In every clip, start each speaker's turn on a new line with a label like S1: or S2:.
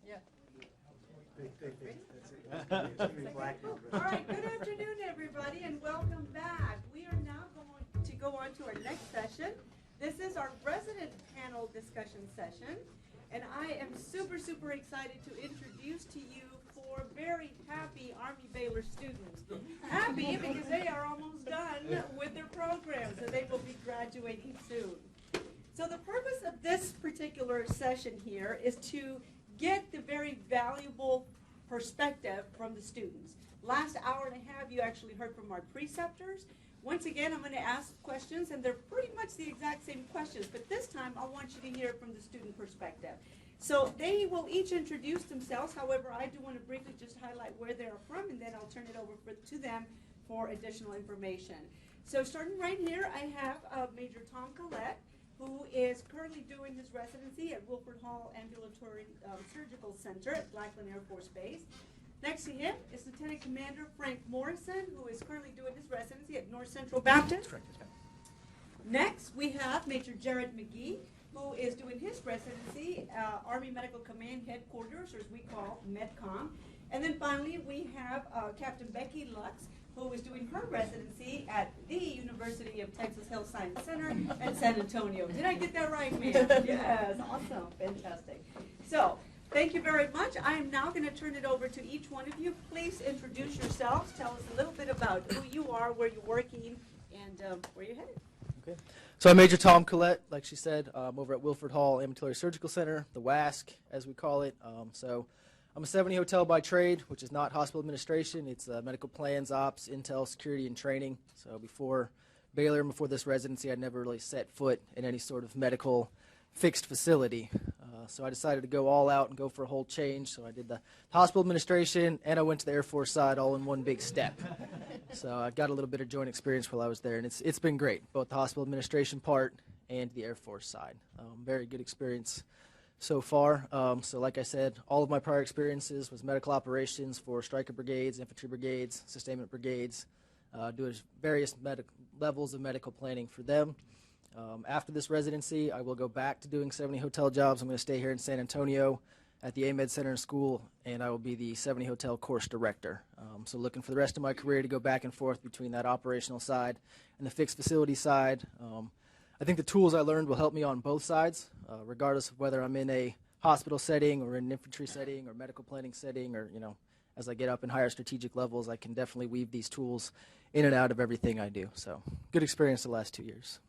S1: Yeah.
S2: All right, good afternoon, everybody, and welcome back. We are now going to go on to our next session. This is our resident panel discussion session, and I am super excited to introduce to you four very happy Army-Baylor students. Happy because they are almost done with their program, so they will be graduating soon. So the purpose of this particular session here is to get the very valuable perspective from the students. Last hour and a half, you actually heard from our preceptors. Once again, I'm going to ask questions, and they're pretty much the exact same questions, but this time I want you to hear from the student perspective. So they will each introduce themselves. However, I do want to briefly just highlight where they're from, and then I'll turn it over to them for additional information. So starting right here, I have Major Tom Collette, who is currently doing his residency at Wilford Hall Ambulatory Surgical Center at Blackland Air Force Base. Next to him is Lieutenant Commander Frank Morrison, who is currently doing his residency at North Central Baptist. Next, we have Major Jared McGee, who is doing his residency, Army Medical Command Headquarters, or as we call MEDCOM. And then finally, we have Captain Becky Lutz, who is doing her residency at the University of Texas Health Science Center at San Antonio. Did I get that right, ma'am? Yes, awesome, fantastic. So, thank you very much. I am now going to turn it over to each one of you. Please introduce yourselves. Tell us a little bit about who you are, where you're working, and where you're headed.
S3: Okay. So I'm Major Tom Collette, like she said, over at Wilford Hall Ambulatory Surgical Center, the WASC, as we call it. So I'm a 70 hotel by trade, which is not hospital administration. It's medical plans, ops, intel, security, and training. So before Baylor and before this residency, I'd never really set foot in any sort of medical fixed facility. So I decided to go all out and go for a whole change. So I did the hospital administration, and I went to the Air Force side all in one big step. So I got a little bit of joint experience while I was there, and it's been great, both the hospital administration part and the Air Force side. Very good experience so far. So like I said, all of my prior experiences was medical operations for Stryker brigades, infantry brigades, sustainment brigades, doing various levels of medical planning for them. After this residency, I will go back to doing 70 hotel jobs. I'm going to stay here in San Antonio at the AMED Center and School, and I will be the 70 hotel course director. So looking for the rest of my career to go back and forth between that operational side and the fixed facility side. I think the tools I learned will help me on both sides, regardless of whether I'm in a hospital setting or in an infantry setting or medical planning setting, or, as I get up in higher strategic levels, I can definitely weave these tools in and out of everything I do. So good experience the last 2 years.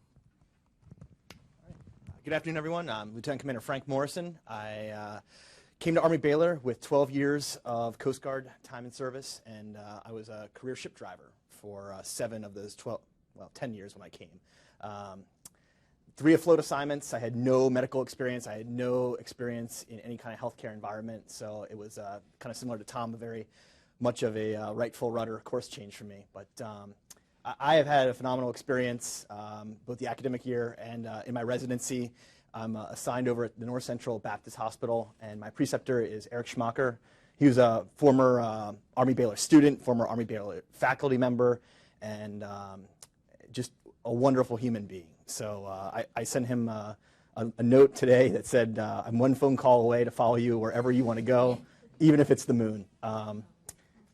S4: Good afternoon, everyone. I'm Lieutenant Commander Frank Morrison. I came to Army-Baylor with 12 years of Coast Guard time in service, and I was a career ship driver for 7 of those 10 years when I came. 3 afloat assignments. I had no medical experience. I had no experience in any kind of healthcare environment, so it was kind of similar to Tom, very much of a right full rudder course change for me. But I have had a phenomenal experience, both the academic year and in my residency. I'm assigned over at the North Central Baptist Hospital, and my preceptor is Eric Schmacher. He was a former Army-Baylor student, former Army-Baylor faculty member, and just a wonderful human being. So I sent him a note today that said, I'm 1 phone call away to follow you wherever you want to go, even if it's the moon.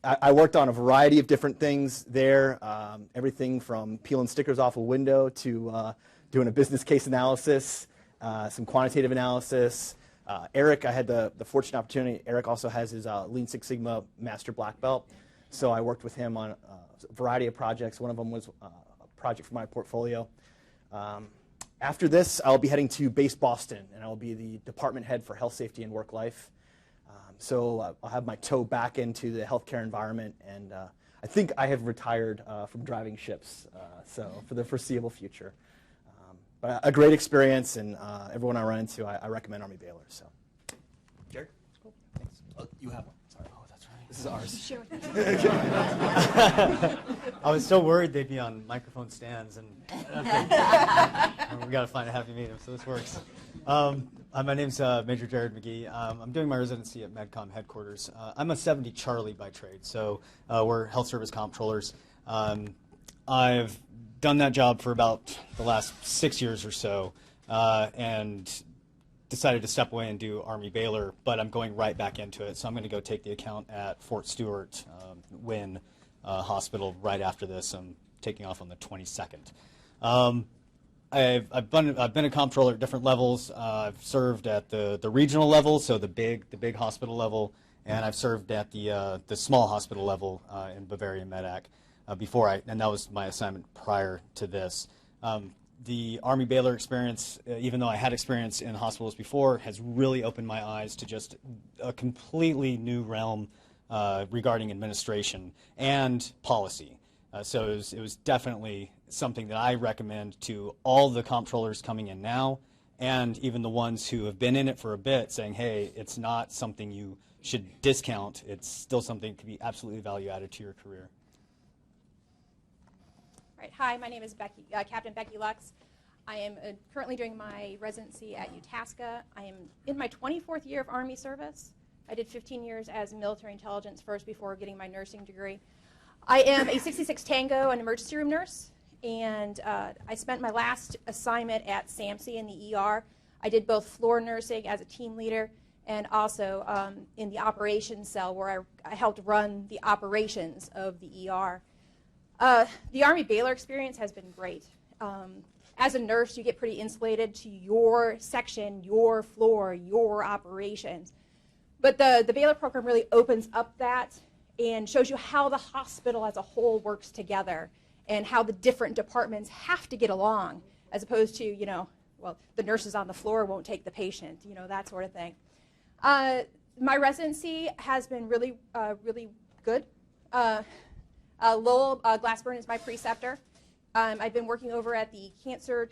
S4: I worked on a variety of different things there, everything from peeling stickers off a window to doing a business case analysis, some quantitative analysis. Eric, I had the fortunate opportunity, Eric also has his Lean Six Sigma Master Black Belt, so I worked with him on a variety of projects. One of them was a project for my portfolio. After this, I'll be heading to Base Boston, and I'll be the department head for health, safety, and work life. So I'll have my toe back into the healthcare environment, and I think I have retired from driving ships, so for the foreseeable future. But a great experience, and everyone I run into, I recommend Army-Baylor. So, Jared? Cool. Thanks. Oh, you have one. Sorry. Oh, that's right. This is ours.
S1: Sure.
S5: I was so worried they'd be on microphone stands, and we got to find a happy medium, so this works. My name's Major Jared McGee. I'm doing my residency at MedCom headquarters. I'm a 70 Charlie by trade, so we're health service comptrollers. I've done that job for about the last 6 years or so, and decided to step away and do Army-Baylor, but I'm going right back into it. So I'm going to go take the account at Fort Stewart Wynn Hospital right after this. I'm taking off on the 22nd. I've been a comptroller at different levels. I've served at the regional level, so the big hospital level, and I've served at the small hospital level in Bavaria Medac and that was my assignment prior to this. The Army-Baylor experience, even though I had experience in hospitals before, has really opened my eyes to just a completely new realm regarding administration and policy. So it was definitely something that I recommend to all the comptrollers coming in now, and even the ones who have been in it for a bit, saying, hey, it's not something you should discount. It's still something that could be absolutely value added to your career.
S1: Right. Hi, my name is Becky, Captain Becky Lux. I am currently doing my residency at Itasca. I am in my 24th year of Army service. I did 15 years as military intelligence first before getting my nursing degree. I am a 66 Tango, an emergency room nurse, and I spent my last assignment at SAMC in the ER. I did both floor nursing as a team leader and also in the operations cell where I helped run the operations of the ER. The Army-Baylor experience has been great. As a nurse, you get pretty insulated to your section, your floor, your operations. But the Baylor program really opens up that and shows you how the hospital as a whole works together and how the different departments have to get along, as opposed to, well, the nurses on the floor won't take the patient, that sort of thing. My residency has been really, really good. Lowell Glassburn is my preceptor. I've been working over at the cancer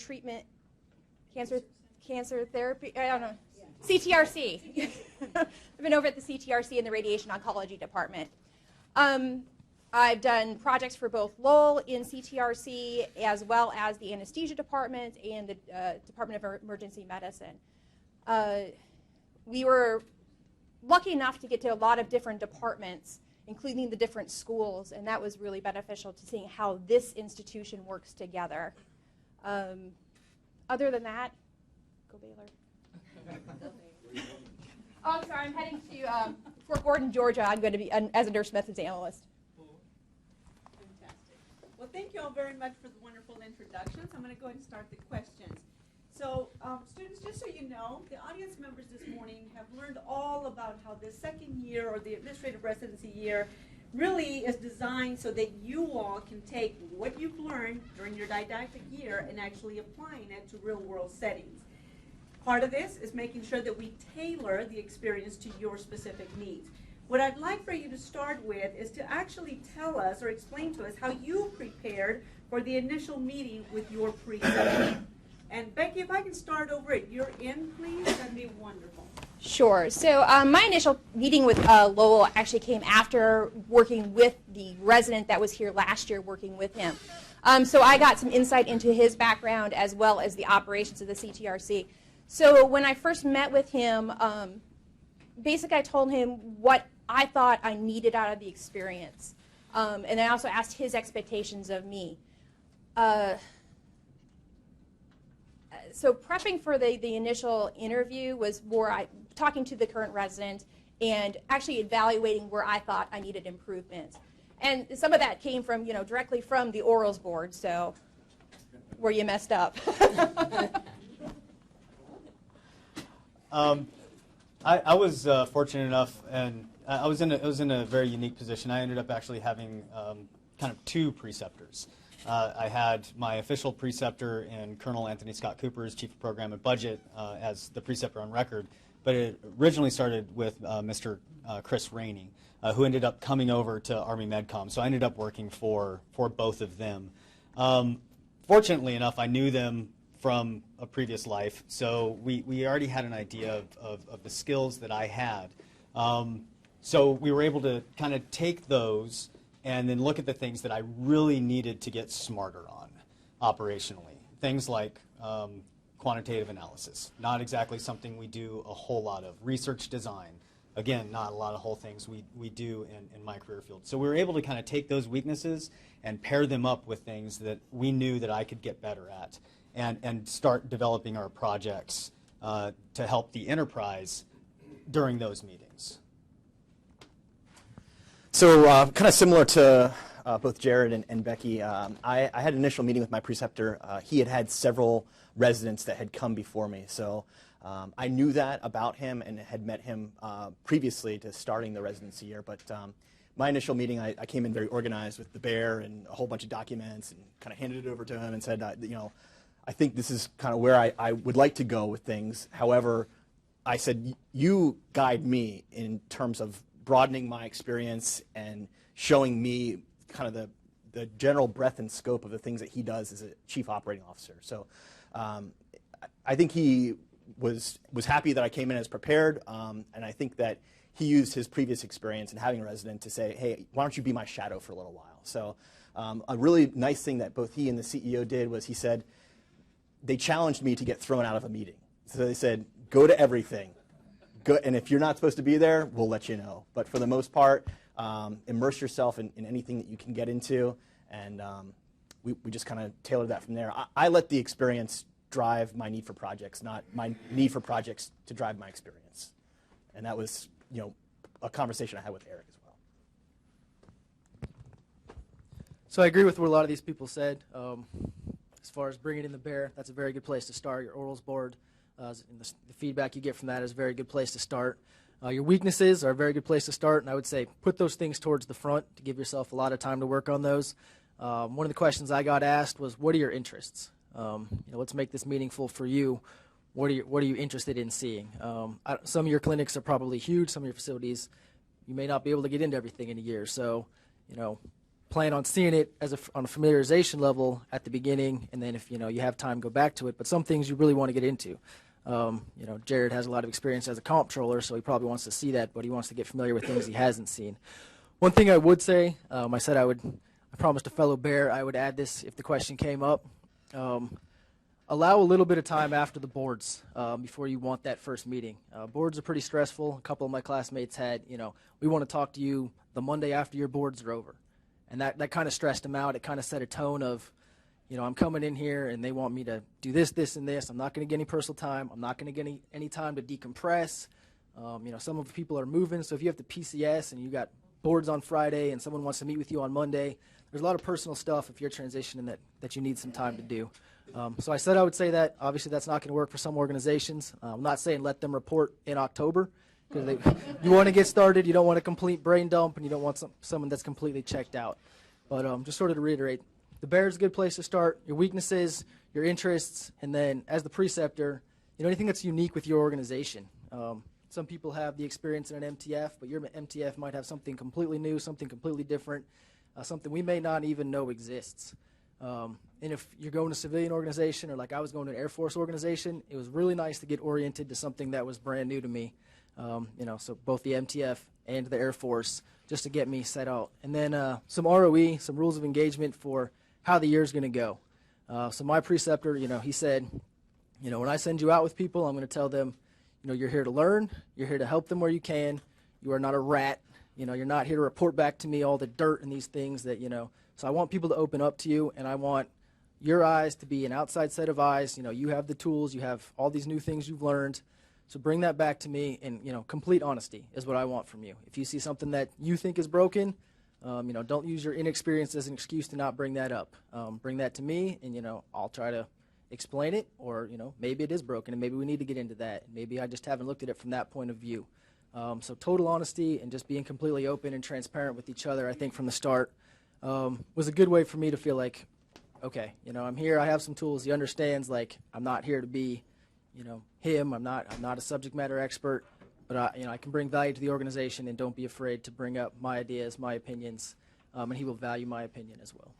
S1: therapy, I don't know, CTRC. I've been over at the CTRC in the radiation oncology department. I've done projects for both Lowell in CTRC as well as the anesthesia department and the Department of Emergency Medicine. We were lucky enough to get to a lot of different departments, including the different schools, and that was really beneficial to seeing how this institution works together. Other than that, go Baylor. Oh, I'm sorry, I'm heading to Fort Gordon, Georgia. I'm going to be as a nurse methods analyst.
S2: Fantastic. Well, thank you all very much for the wonderful introductions. I'm going to go ahead and start the questions. So, students, just so you know, the audience members this morning have learned all about how the second year or the administrative residency year really is designed so that you all can take what you've learned during your didactic year and actually applying it to real-world settings. Part of this is making sure that we tailor the experience to your specific needs. What I'd like for you to start with is to actually tell us or explain to us how you prepared for the initial meeting with your preceptor. And Becky, if I can start over at your end, please, that'd be wonderful.
S1: Sure. So my initial meeting with Lowell actually came after working with the resident that was here last year, working with him. So I got some insight into his background as well as the operations of the CTRC. So when I first met with him, basically I told him what I thought I needed out of the experience. And I also asked his expectations of me. So prepping for the initial interview was more talking to the current resident and actually evaluating where I thought I needed improvement. And some of that came from, directly from the orals board, so where you messed up.
S5: I was fortunate enough, and I was in a very unique position. I ended up actually having kind of two preceptors. I had my official preceptor in Colonel Anthony Scott Cooper as Chief of Program and Budget as the preceptor on record, but it originally started with Mr. Chris Rainey, who ended up coming over to Army MedCom. So I ended up working for both of them. Fortunately enough, I knew them from a previous life, so we already had an idea of the skills that I had. So we were able to kind of take those and then look at the things that I really needed to get smarter on operationally. Things like quantitative analysis, not exactly something we do a whole lot of. Research design, again, not a lot of whole things we do in my career field. So we were able to kind of take those weaknesses and pair them up with things that we knew that I could get better at and start developing our projects to help the enterprise during those meetings.
S4: So kind of similar to both Jared and Becky, I had an initial meeting with my preceptor. He had several residents that had come before me, so I knew that about him and had met him previously to starting the residency year. But my initial meeting, I came in very organized with the bear and a whole bunch of documents and kind of handed it over to him and said, you know, I think this is kind of where I would like to go with things. However, I said, you guide me in terms of broadening my experience and showing me kind of the general breadth and scope of the things that he does as a chief operating officer. So I think he was happy that I came in as prepared, and I think that he used his previous experience in having a resident to say, hey, why don't you be my shadow for a little while? So a really nice thing that both he and the CEO did was he said, they challenged me to get thrown out of a meeting. So they said, go to everything. Go, and if you're not supposed to be there, we'll let you know. But for the most part, immerse yourself in anything that you can get into, and we just kind of tailored that from there. I let the experience drive my need for projects, not my need for projects to drive my experience. And that was, you know, a conversation I had with Eric as well.
S3: So I agree with what a lot of these people said. As far as bringing in the bear, that's a very good place to start. Your orals board, and the feedback you get from that is a very good place to start. Your weaknesses are a very good place to start, and I would say put those things towards the front to give yourself a lot of time to work on those. One of the questions I got asked was, what are your interests? You know, let's make this meaningful for you. What are you interested in seeing? Some of your clinics are probably huge. Some of your facilities, you may not be able to get into everything in a year. So, you know, plan on seeing it as on a familiarization level at the beginning, and then if you know you have time, go back to it. But some things you really want to get into. You know, Jared has a lot of experience as a comptroller, so he probably wants to see that, but he wants to get familiar with things he hasn't seen. One thing I would say, I said I promised a fellow bear I would add this if the question came up. Allow a little bit of time after the boards before you want that first meeting. Boards are pretty stressful. A couple of my classmates had, you know, we want to talk to you the Monday after your boards are over. And that kind of stressed them out. It kind of set a tone of, you know, I'm coming in here and they want me to do this, this, and this. I'm not going to get any personal time. I'm not going to get any time to decompress. You know, some of the people are moving, so if you have to PCS and you got boards on Friday and someone wants to meet with you on Monday, there's a lot of personal stuff if you're transitioning that you need some time to do. So I said I would say that. Obviously, that's not going to work for some organizations. I'm not saying let them report in October, because you want to get started. You don't want a complete brain dump, and you don't want someone that's completely checked out. But just sort of to reiterate, the bear is a good place to start. Your weaknesses, your interests, and then as the preceptor, you know, anything that's unique with your organization. Some people have the experience in an MTF, but your MTF might have something completely new, something completely different, something we may not even know exists. And if you're going to a civilian organization, or like I was going to an Air Force organization, it was really nice to get oriented to something that was brand new to me. You know, so both the MTF and the Air Force, just to get me set out. And then some ROE, some rules of engagement for how the year's going to go. So my preceptor, you know, he said, you know, when I send you out with people, I'm going to tell them, you know, you're here to learn, you're here to help them where you can, you are not a rat, you know, you're not here to report back to me all the dirt and these things that, you know. So I want people to open up to you, and I want your eyes to be an outside set of eyes. You know, you have the tools, you have all these new things you've learned. So bring that back to me, and, you know, complete honesty is what I want from you. If you see something that you think is broken, you know, don't use your inexperience as an excuse to not bring that up. Bring that to me, and, you know, I'll try to explain it, or, you know, maybe it is broken, and maybe we need to get into that. Maybe I just haven't looked at it from that point of view. So total honesty and just being completely open and transparent with each other, I think, from the start, was a good way for me to feel like, okay, you know, I'm here, I have some tools. He understands, like, I'm not here to be, you know, him. I'm not a subject matter expert, but you know, I can bring value to the organization, and don't be afraid to bring up my ideas, my opinions, and he will value my opinion as well.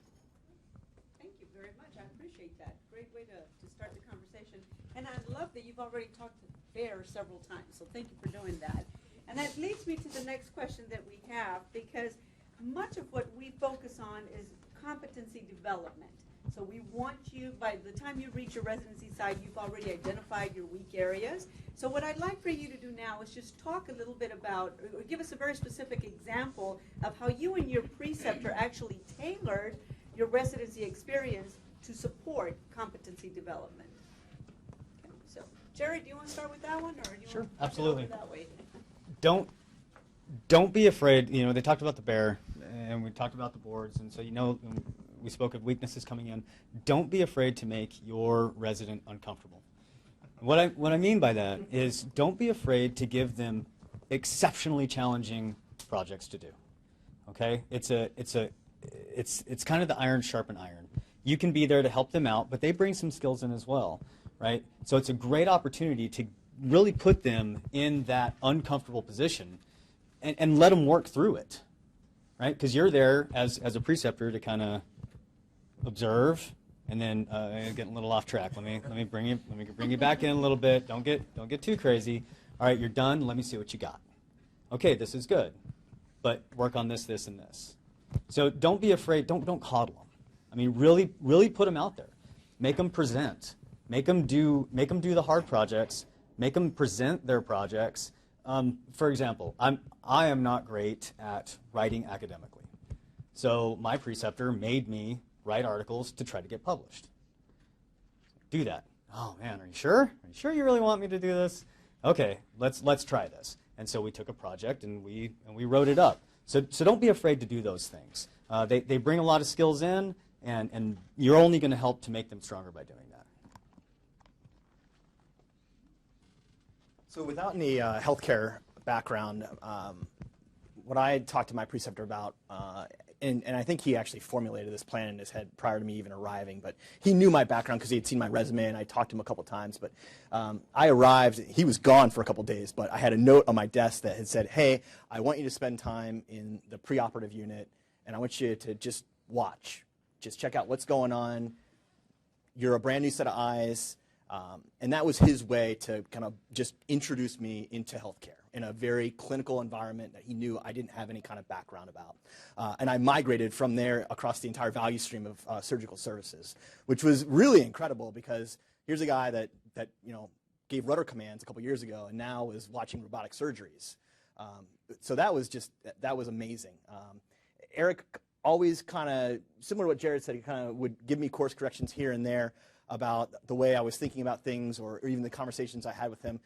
S2: Thank you very much. I appreciate that. Great way to start the conversation. And I love that you've already talked to Bear several times, so thank you for doing that. And that leads me to the next question that we have, because much of what we focus on is competency development. So we want you, by the time you reach your residency side, you've already identified your weak areas. So what I'd like for you to do now is just talk a little bit about, or give us a very specific example of how you and your preceptor actually tailored your residency experience to support competency development. Okay, so Jared, do you want to start with that one, or do you
S5: Sure,
S2: want to
S5: absolutely.
S2: that way?
S5: Don't be afraid. You know, they talked about the bear, and we talked about the boards, and so we spoke of weaknesses coming in. Don't be afraid to make your resident uncomfortable. What I mean by that is don't be afraid to give them exceptionally challenging projects to do. Okay, it's kind of the iron sharpen iron. You can be there to help them out, but they bring some skills in as well, right? So it's a great opportunity to really put them in that uncomfortable position and let them work through it, right? Because you're there as a preceptor to kind of observe, and then getting a little off track. Let me bring you back in a little bit. Don't get too crazy. All right, you're done. Let me see what you got. Okay, this is good, but work on this, this, and this. So don't be afraid. Don't coddle them. I mean, really put them out there. Make them present. Make them do the hard projects. Make them present their projects. For example, I am not great at writing academically. So my preceptor made me write articles to try to get published. Do that. Oh man, are you sure? Are you sure you really want me to do this? Okay, let's try this. And so we took a project and we wrote it up. So don't be afraid to do those things. They bring a lot of skills in, and you're only going to help to make them stronger by doing that.
S4: So without any healthcare background, what I had talked to my preceptor about, and I think he actually formulated this plan in his head prior to me even arriving, but he knew my background because he had seen my resume, and I talked to him a couple times. But I arrived, he was gone for a couple days, but I had a note on my desk that had said, hey, I want you to spend time in the preoperative unit, and I want you to just watch. Just check out what's going on. You're a brand new set of eyes. And that was his way to kind of just introduce me into healthcare in a very clinical environment that he knew I didn't have any kind of background about. And I migrated from there across the entire value stream of surgical services, which was really incredible because here's a guy that gave rudder commands a couple years ago and now is watching robotic surgeries. So that was amazing. Eric always kind of, similar to what Jared said, he kind of would give me course corrections here and there about the way I was thinking about things or even the conversations I had with him.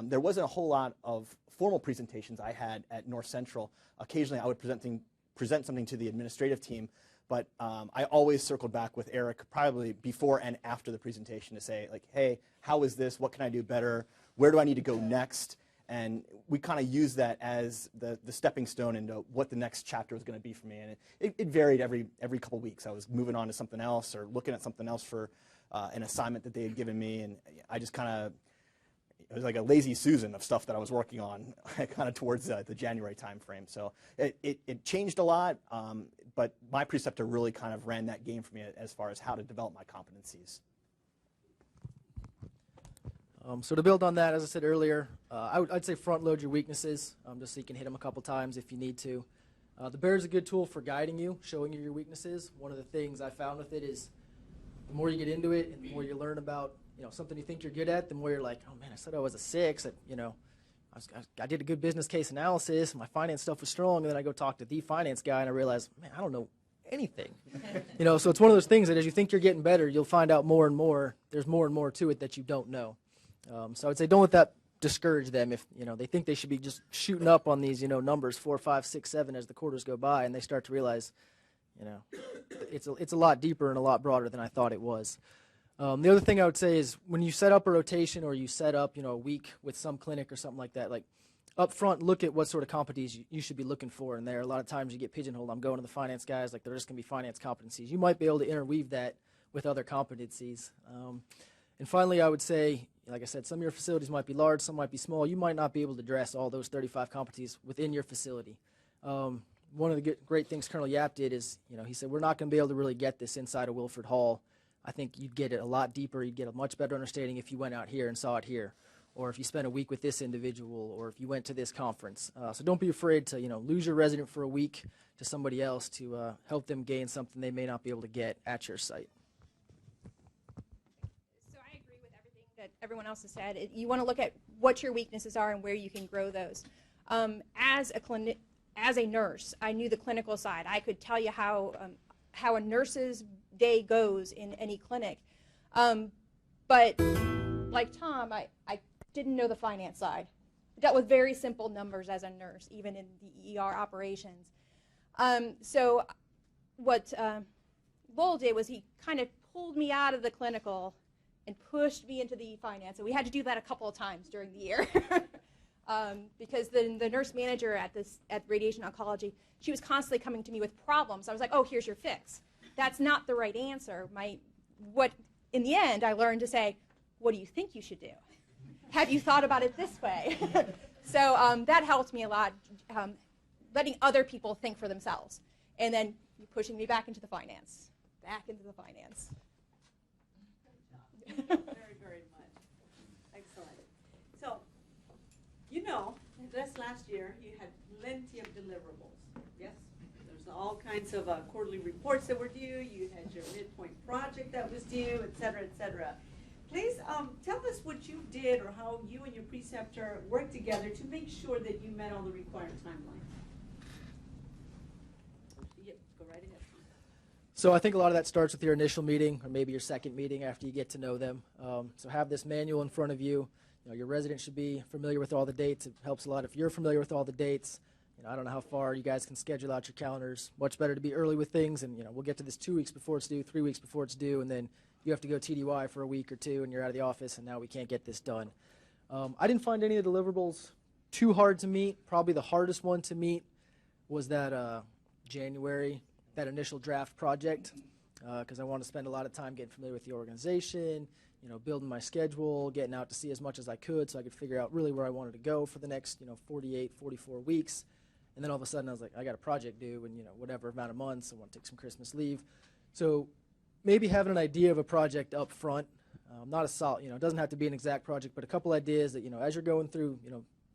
S4: There wasn't a whole lot of formal presentations I had at North Central. Occasionally I would present something to the administrative team, but I always circled back with Eric probably before and after the presentation to say, like, hey, how is this? What can I do better? Where do I need to go next? And we kind of used that as the stepping stone into what the next chapter was going to be for me. And it varied every couple weeks. I was moving on to something else or looking at something else for an assignment that they had given me. And I just kind of, it was like a lazy Susan of stuff that I was working on kind of towards the January time frame. So it changed a lot, but my preceptor really kind of ran that game for me as far as how to develop my competencies.
S3: So to build on that, as I said earlier, I'd say front load your weaknesses, just so you can hit them a couple times if you need to. The bear is a good tool for guiding you, showing you your weaknesses. One of the things I found with it is the more you get into it and the more you learn about something you think you're good at, the more you're like, oh man, I said I was a 6. I did a good business case analysis. My finance stuff was strong, and then I go talk to the finance guy, and I realize, man, I don't know anything. So it's one of those things that as you think you're getting better, you'll find out more and more. There's more and more to it that you don't know. So I would say don't let that discourage them if they think they should be just shooting up on these numbers 4, 5, 6, 7 as the quarters go by, and they start to realize it's a lot deeper and a lot broader than I thought it was. The other thing I would say is when you set up a rotation or you set up a week with some clinic or something like that, like up front, look at what sort of competencies you should be looking for in there. A lot of times you get pigeonholed. I'm going to the finance guys, like they're just going to be finance competencies. You might be able to interweave that with other competencies. And finally, I would say, like I said, some of your facilities might be large, some might be small. You might not be able to address all those 35 competencies within your facility. One of the great things Colonel Yap did is, he said, we're not going to be able to really get this inside of Wilford Hall. I think you'd get it a lot deeper. You'd get a much better understanding if you went out here and saw it here, or if you spent a week with this individual, or if you went to this conference. So don't be afraid to, lose your resident for a week to somebody else to help them gain something they may not be able to get at your site.
S1: That everyone else has said. You want to look at what your weaknesses are and where you can grow those. As a nurse, I knew the clinical side. I could tell you how a nurse's day goes in any clinic. But like Tom, I didn't know the finance side. I dealt with very simple numbers as a nurse, even in the ER operations. So what Lowell did was he kind of pulled me out of the clinical and pushed me into the finance. And we had to do that a couple of times during the year. Because the nurse manager at radiation oncology, she was constantly coming to me with problems. I was like, oh, here's your fix. That's not the right answer. In the end, I learned to say, what do you think you should do? Have you thought about it this way? So that helped me a lot, letting other people think for themselves. And then pushing me back into the finance.
S2: Very, very much. Excellent. So, you know, this last year you had plenty of deliverables. Yes? There's all kinds of quarterly reports that were due. You had your midpoint project that was due, et cetera, et cetera. Please tell us what you did or how you and your preceptor worked together to make sure that you met all the required timelines. Yep, go right ahead.
S3: So I think a lot of that starts with your initial meeting or maybe your second meeting after you get to know them. So have this manual in front of you. Your resident should be familiar with all the dates. It helps a lot if you're familiar with all the dates. I don't know how far you guys can schedule out your calendars. Much better to be early with things, and we'll get to this 2 weeks before it's due, 3 weeks before it's due, and then you have to go TDY for a week or two, and you're out of the office, and now we can't get this done. I didn't find any of the deliverables too hard to meet. Probably the hardest one to meet was that January, that initial draft project, because I want to spend a lot of time getting familiar with the organization, building my schedule, getting out to see as much as I could so I could figure out really where I wanted to go for the next, 48, 44 weeks. And then all of a sudden I was like, I got a project due in, whatever amount of months. I want to take some Christmas leave. So maybe having an idea of a project up front, not a solid, it doesn't have to be an exact project, but a couple ideas that, as you're going through,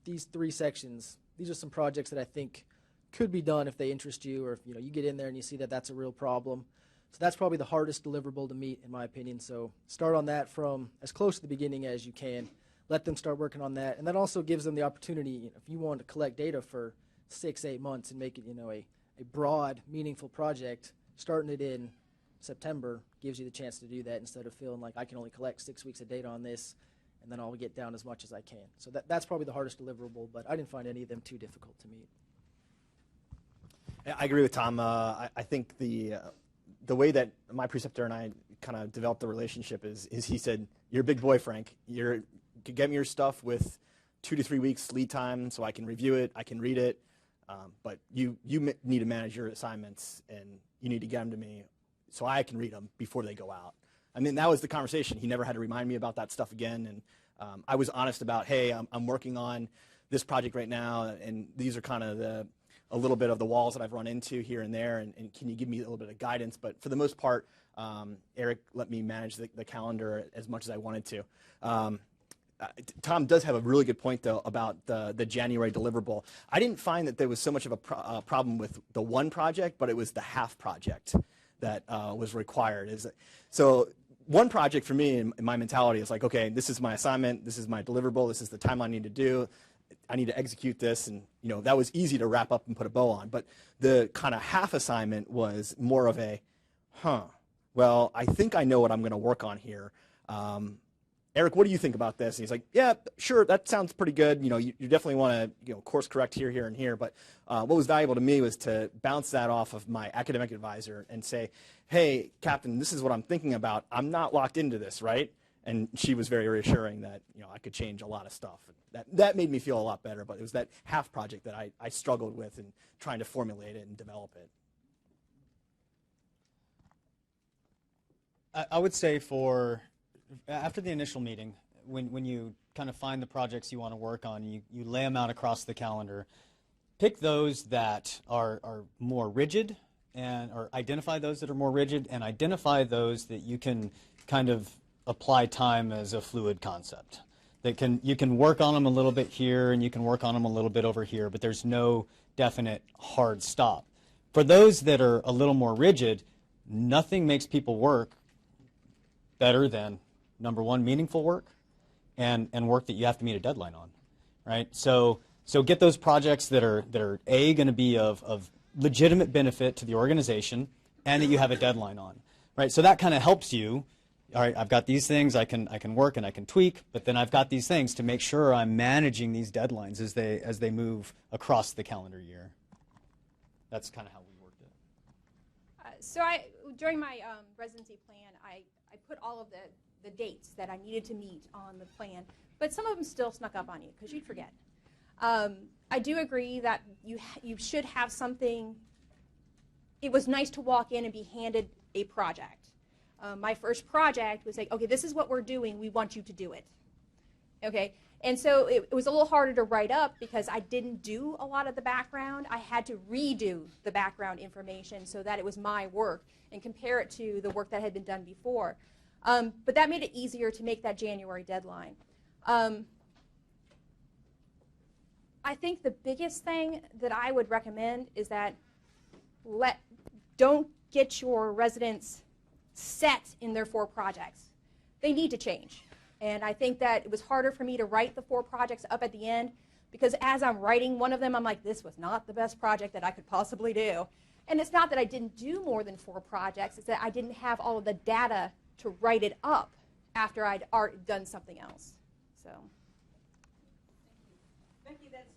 S3: these 3 sections, these are some projects that I think could be done if they interest you, or if, you get in there and you see that that's a real problem. So that's probably the hardest deliverable to meet, in my opinion. So start on that from as close to the beginning as you can. Let them start working on that. And that also gives them the opportunity, if you want to collect data for 6-8 months and make it, a broad, meaningful project, starting it in September gives you the chance to do that instead of feeling like I can only collect 6 weeks of data on this and then I'll get down as much as I can. So that's probably the hardest deliverable, but I didn't find any of them too difficult to meet.
S4: I agree with Tom. I think the way that my preceptor and I kind of developed the relationship is he said, "You're a big boy, Frank. You get me your stuff with 2 to 3 weeks lead time so I can review it, I can read it, but you need to manage your assignments and you need to get them to me so I can read them before they go out." I mean, that was the conversation. He never had to remind me about that stuff again, and I was honest about, hey, I'm working on this project right now, and these are kind of a little bit of the walls that I've run into here and there, and can you give me a little bit of guidance? But for the most part, Eric let me manage the calendar as much as I wanted to. Tom does have a really good point, though, about the January deliverable. I didn't find that there was so much of a problem with the one project, but it was the half project that was required. So one project for me, in my mentality, is like, okay, this is my assignment, this is my deliverable, this is the time I need to do. I need to execute this, and that was easy to wrap up and put a bow on. But the kind of half assignment was more of a, well, I think I know what I'm going to work on here. Eric, what do you think about this? And he's like, yeah, sure, that sounds pretty good. You definitely want to course correct here, and here. But what was valuable to me was to bounce that off of my academic advisor and say, hey, Captain, this is what I'm thinking about. I'm not locked into this, right? And she was very reassuring that I could change a lot of stuff. That made me feel a lot better. But it was that half project that I struggled with in trying to formulate it and develop it.
S5: I would say after the initial meeting, when you kind of find the projects you want to work on, you lay them out across the calendar, pick those that are more rigid, or identify those that are more rigid, and identify those that you can kind of apply time as a fluid concept. You can work on them a little bit here, and you can work on them a little bit over here, but there's no definite hard stop. For those that are a little more rigid, nothing makes people work better than, number one, meaningful work, and work that you have to meet a deadline on, right? So get those projects that are going to be of legitimate benefit to the organization, and that you have a deadline on, right? So that kind of helps you all right, I've got these things I can work and I can tweak, but then I've got these things to make sure I'm managing these deadlines as they move across the calendar year. That's kind of how we worked it.
S1: So during my residency plan, I put all of the dates that I needed to meet on the plan, but some of them still snuck up on you because you'd forget. I do agree that you should have something. It was nice to walk in and be handed a project. My first project was like, okay, this is what we're doing. We want you to do it. Okay, and so it was a little harder to write up because I didn't do a lot of the background. I had to redo the background information so that it was my work and compare it to the work that had been done before. But that made it easier to make that January deadline. I think the biggest thing that I would recommend is that don't get your residents set in their 4 projects. They need to change. And I think that it was harder for me to write the 4 projects up at the end because as I'm writing one of them, I'm like, this was not the best project that I could possibly do. And it's not that I didn't do more than 4 projects, it's that I didn't have all of the data to write it up after I'd already done something else. So.
S2: Becky, that's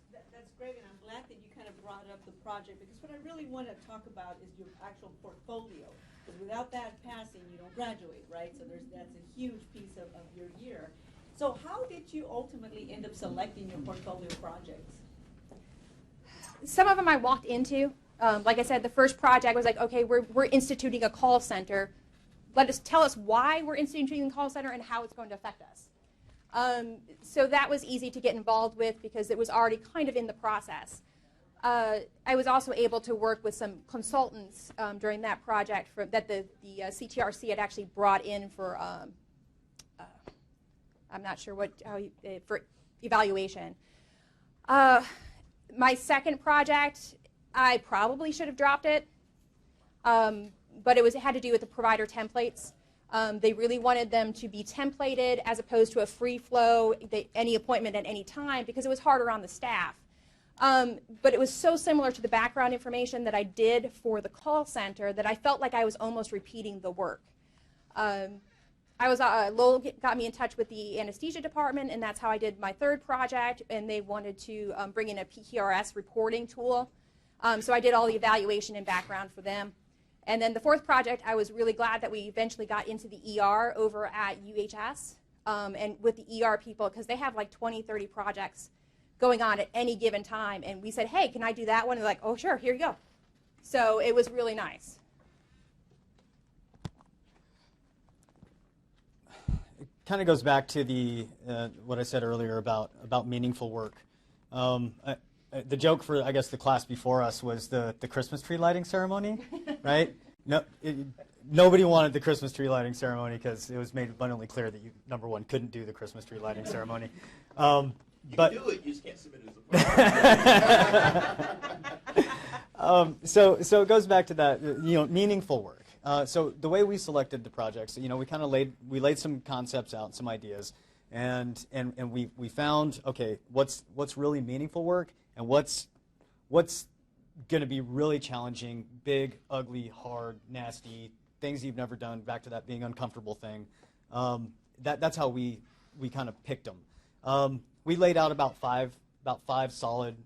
S2: great, and I'm glad that you kind of brought up the project, because what I really want to talk about is your actual portfolio. Because without that passing, you don't graduate, right? So that's a huge piece of your year. So how did you ultimately end up selecting your portfolio projects?
S1: Some of them I walked into. Like I said, the first project was like, okay, we're instituting a call center. Tell us why we're instituting a call center and how it's going to affect us. So that was easy to get involved with because it was already kind of in the process. I was also able to work with some consultants during that project that the CTRC had actually brought in for, I'm not sure for evaluation. My second project, I probably should have dropped it, but it had to do with the provider templates. They really wanted them to be templated as opposed to a free flow, any appointment at any time, because it was harder on the staff. But it was so similar to the background information that I did for the call center that I felt like I was almost repeating the work. Lowell got me in touch with the anesthesia department, and that's how I did my third project, and they wanted to bring in a PQRS reporting tool. So I did all the evaluation and background for them. And then the fourth project, I was really glad that we eventually got into the ER over at UHS and with the ER people, because they have like 20, 30 projects going on at any given time. And we said, hey, can I do that one? And they're like, oh, sure, here you go. So it was really nice.
S5: It kind of goes back to the what I said earlier about meaningful work. The joke for, I guess, the class before us was the Christmas tree lighting ceremony, right? Nobody wanted the Christmas tree lighting ceremony because it was made abundantly clear that you, number one, couldn't do the Christmas tree lighting ceremony.
S6: You can do it, you just can't submit it as a part.
S5: So it goes back to that, meaningful work. So the way we selected the projects, we kind of laid some concepts out, some ideas, and we found, okay, what's really meaningful work and what's going to be really challenging, big, ugly, hard, nasty, things you've never done, back to that being uncomfortable thing. That's how we kind of picked them. We laid out about five solid,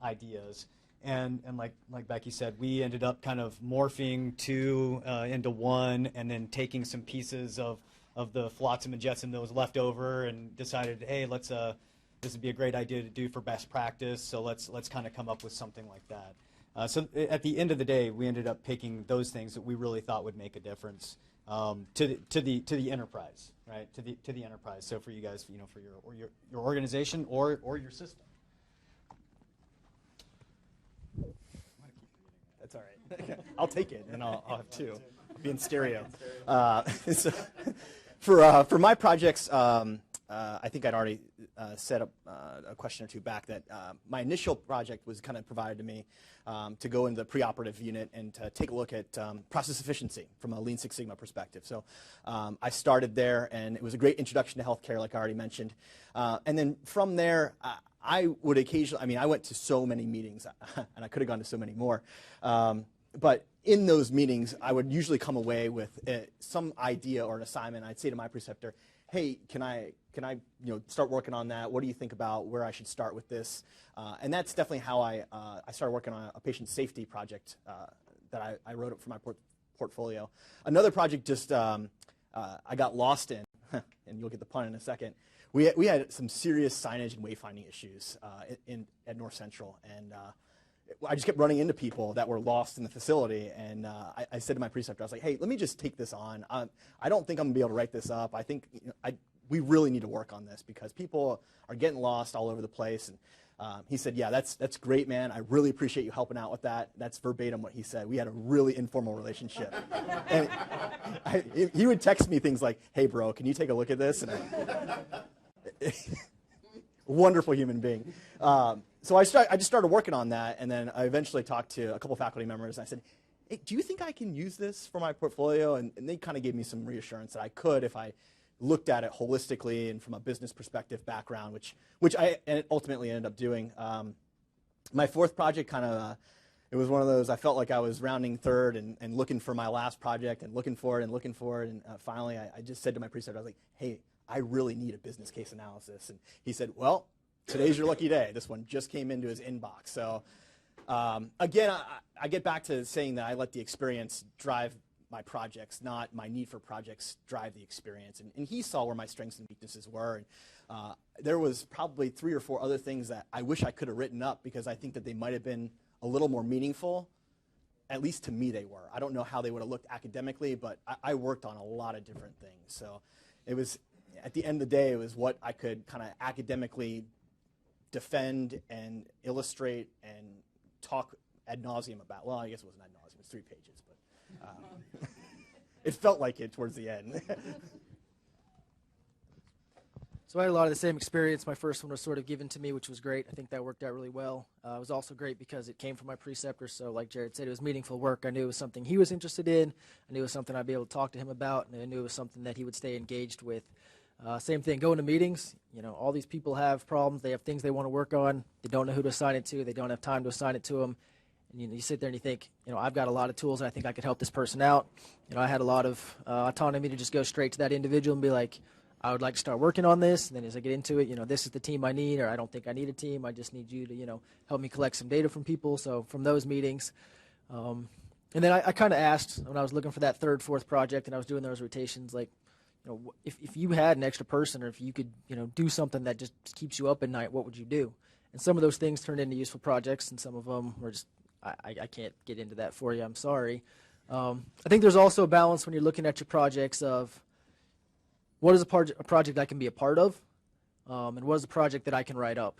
S5: ideas. And like Becky said, we ended up kind of morphing two into one, and then taking some pieces of the flotsam and jetsam that was left over, and decided, hey, this would be a great idea to do for best practice. So let's kind of come up with something like that. So at the end of the day, we ended up picking those things that we really thought would make a difference to the enterprise, right? To the enterprise. So for you guys, for your organization or your system.
S4: That's all right. I'll take it, and I'll have two. I'll be in stereo. So for my projects, I think I'd already set up a question or two back that my initial project was kind of provided to me to go into the preoperative unit and to take a look at process efficiency from a Lean Six Sigma perspective. So I started there, and it was a great introduction to healthcare, like I already mentioned. And then from there, I would occasionally, I went to so many meetings, and I could have gone to so many more. but in those meetings, I would usually come away with some idea or an assignment. I'd say to my preceptor, hey, can I start working on that? What do you think about where I should start with this? And that's definitely how I started working on a patient safety project that I wrote up for my portfolio. Another project just I got lost in, and you'll get the pun in a second. We had some serious signage and wayfinding issues at North Central, and I just kept running into people that were lost in the facility, and I said to my preceptor, I was like, hey, let me just take this on. I don't think I'm going to be able to write this up. I think we really need to work on this because people are getting lost all over the place. And he said, yeah, that's great, man. I really appreciate you helping out with that. That's verbatim what he said. We had a really informal relationship. And he would text me things like, hey, bro, can you take a look at this? And wonderful human being. So I just started working on that, and then I eventually talked to a couple faculty members. And I said, hey, do you think I can use this for my portfolio? And they kind of gave me some reassurance that I could if I looked at it holistically and from a business perspective background, which I ultimately ended up doing. My fourth project it was one of those, I felt like I was rounding third and looking for my last project and looking for it. And finally I just said to my preceptor, I was like, hey, I really need a business case analysis. And he said, well, today's your lucky day. This one just came into his inbox. So again, I get back to saying that I let the experience drive my projects, not my need for projects drive the experience. And he saw where my strengths and weaknesses were. And there was probably 3 or 4 other things that I wish I could have written up because I think that they might have been a little more meaningful. At least to me they were. I don't know how they would have looked academically, but I worked on a lot of different things. So it was, at the end of the day, it was what I could kind of academically defend and illustrate and talk ad nauseum about. Well, I guess it wasn't ad nauseum. It was 3 pages. It felt like it towards the end.
S3: So I had a lot of the same experience. My first one was sort of given to me, which was great. I think that worked out really well. It was also great because it came from my preceptor. So like Jared said, it was meaningful work. I knew it was something he was interested in. I knew it was something I'd be able to talk to him about. And I knew it was something that he would stay engaged with. Same thing, going to meetings. All these people have problems. They have things they want to work on. They don't know who to assign it to. They don't have time to assign it to them. And you sit there and you think, I've got a lot of tools and I think I could help this person out. I had a lot of autonomy to just go straight to that individual and be like, I would like to start working on this. And then as I get into it, this is the team I need, or I don't think I need a team. I just need you to, help me collect some data from people. So from those meetings. And then I kind of asked when I was looking for that third, fourth project and I was doing those rotations, like, if you had an extra person or if you could, do something that just keeps you up at night, what would you do? And some of those things turned into useful projects and some of them were just, I can't get into that for you. I'm sorry. I think there's also a balance when you're looking at your projects of what is a project I can be a part of, and what is a project that I can write up.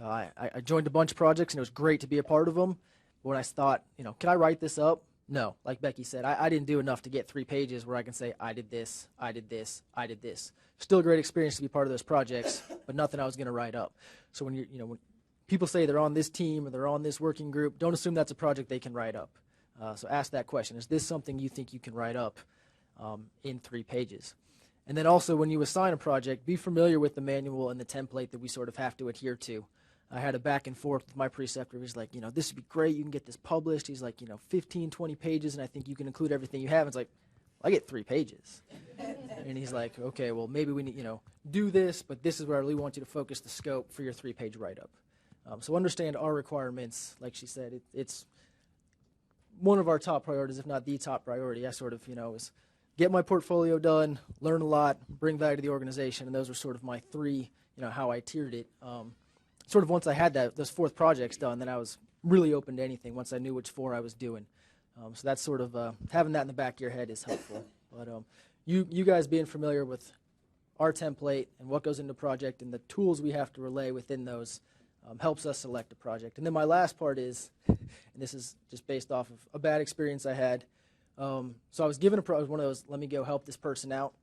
S3: I joined a bunch of projects, and it was great to be a part of them. But when I thought, can I write this up? No. Like Becky said, I didn't do enough to get 3 pages where I can say, I did this, I did this, I did this. Still a great experience to be part of those projects, but nothing I was going to write up. So when when people say they're on this team or they're on this working group, don't assume that's a project they can write up. So ask that question. Is this something you think you can write up in 3 pages? And then also when you assign a project, be familiar with the manual and the template that we sort of have to adhere to. I had a back and forth with my preceptor. He's like, this would be great. You can get this published. He's like, 15, 20 pages, and I think you can include everything you have. It's like, I get 3 pages. And he's like, okay, well, maybe we need, do this, but this is where I really want you to focus the scope for your 3-page write-up. So understand our requirements. Like she said, it's one of our top priorities, if not the top priority. I sort of, is get my portfolio done, learn a lot, bring value to the organization, and those were sort of my 3, how I tiered it. Sort of once I had those 4th projects done, then I was really open to anything once I knew which 4 I was doing. So that's sort of, having that in the back of your head is helpful. But you guys being familiar with our template and what goes into a project and the tools we have to relay within those helps us select a project. And then my last part is, and this is just based off of a bad experience I had. So I was given one of those, let me go help this person out.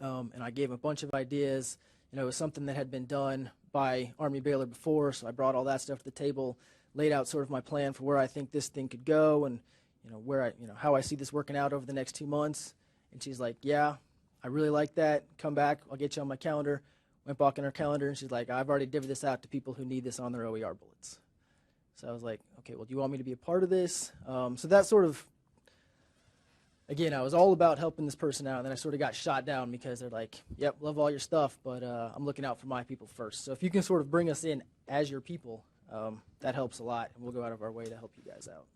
S3: And I gave a bunch of ideas. It was something that had been done by Army-Baylor before, so I brought all that stuff to the table, laid out sort of my plan for where I think this thing could go and, how I see this working out over the next 2 months. And she's like, yeah, I really like that. Come back. I'll get you on my calendar. Went back on her calendar, and she's like, I've already divvied this out to people who need this on their OER bullets. So I was like, okay, well, do you want me to be a part of this? So that sort of, again, I was all about helping this person out, and then I sort of got shot down because they're like, yep, love all your stuff, but I'm looking out for my people first. So if you can sort of bring us in as your people, that helps a lot, and we'll go out of our way to help you guys out.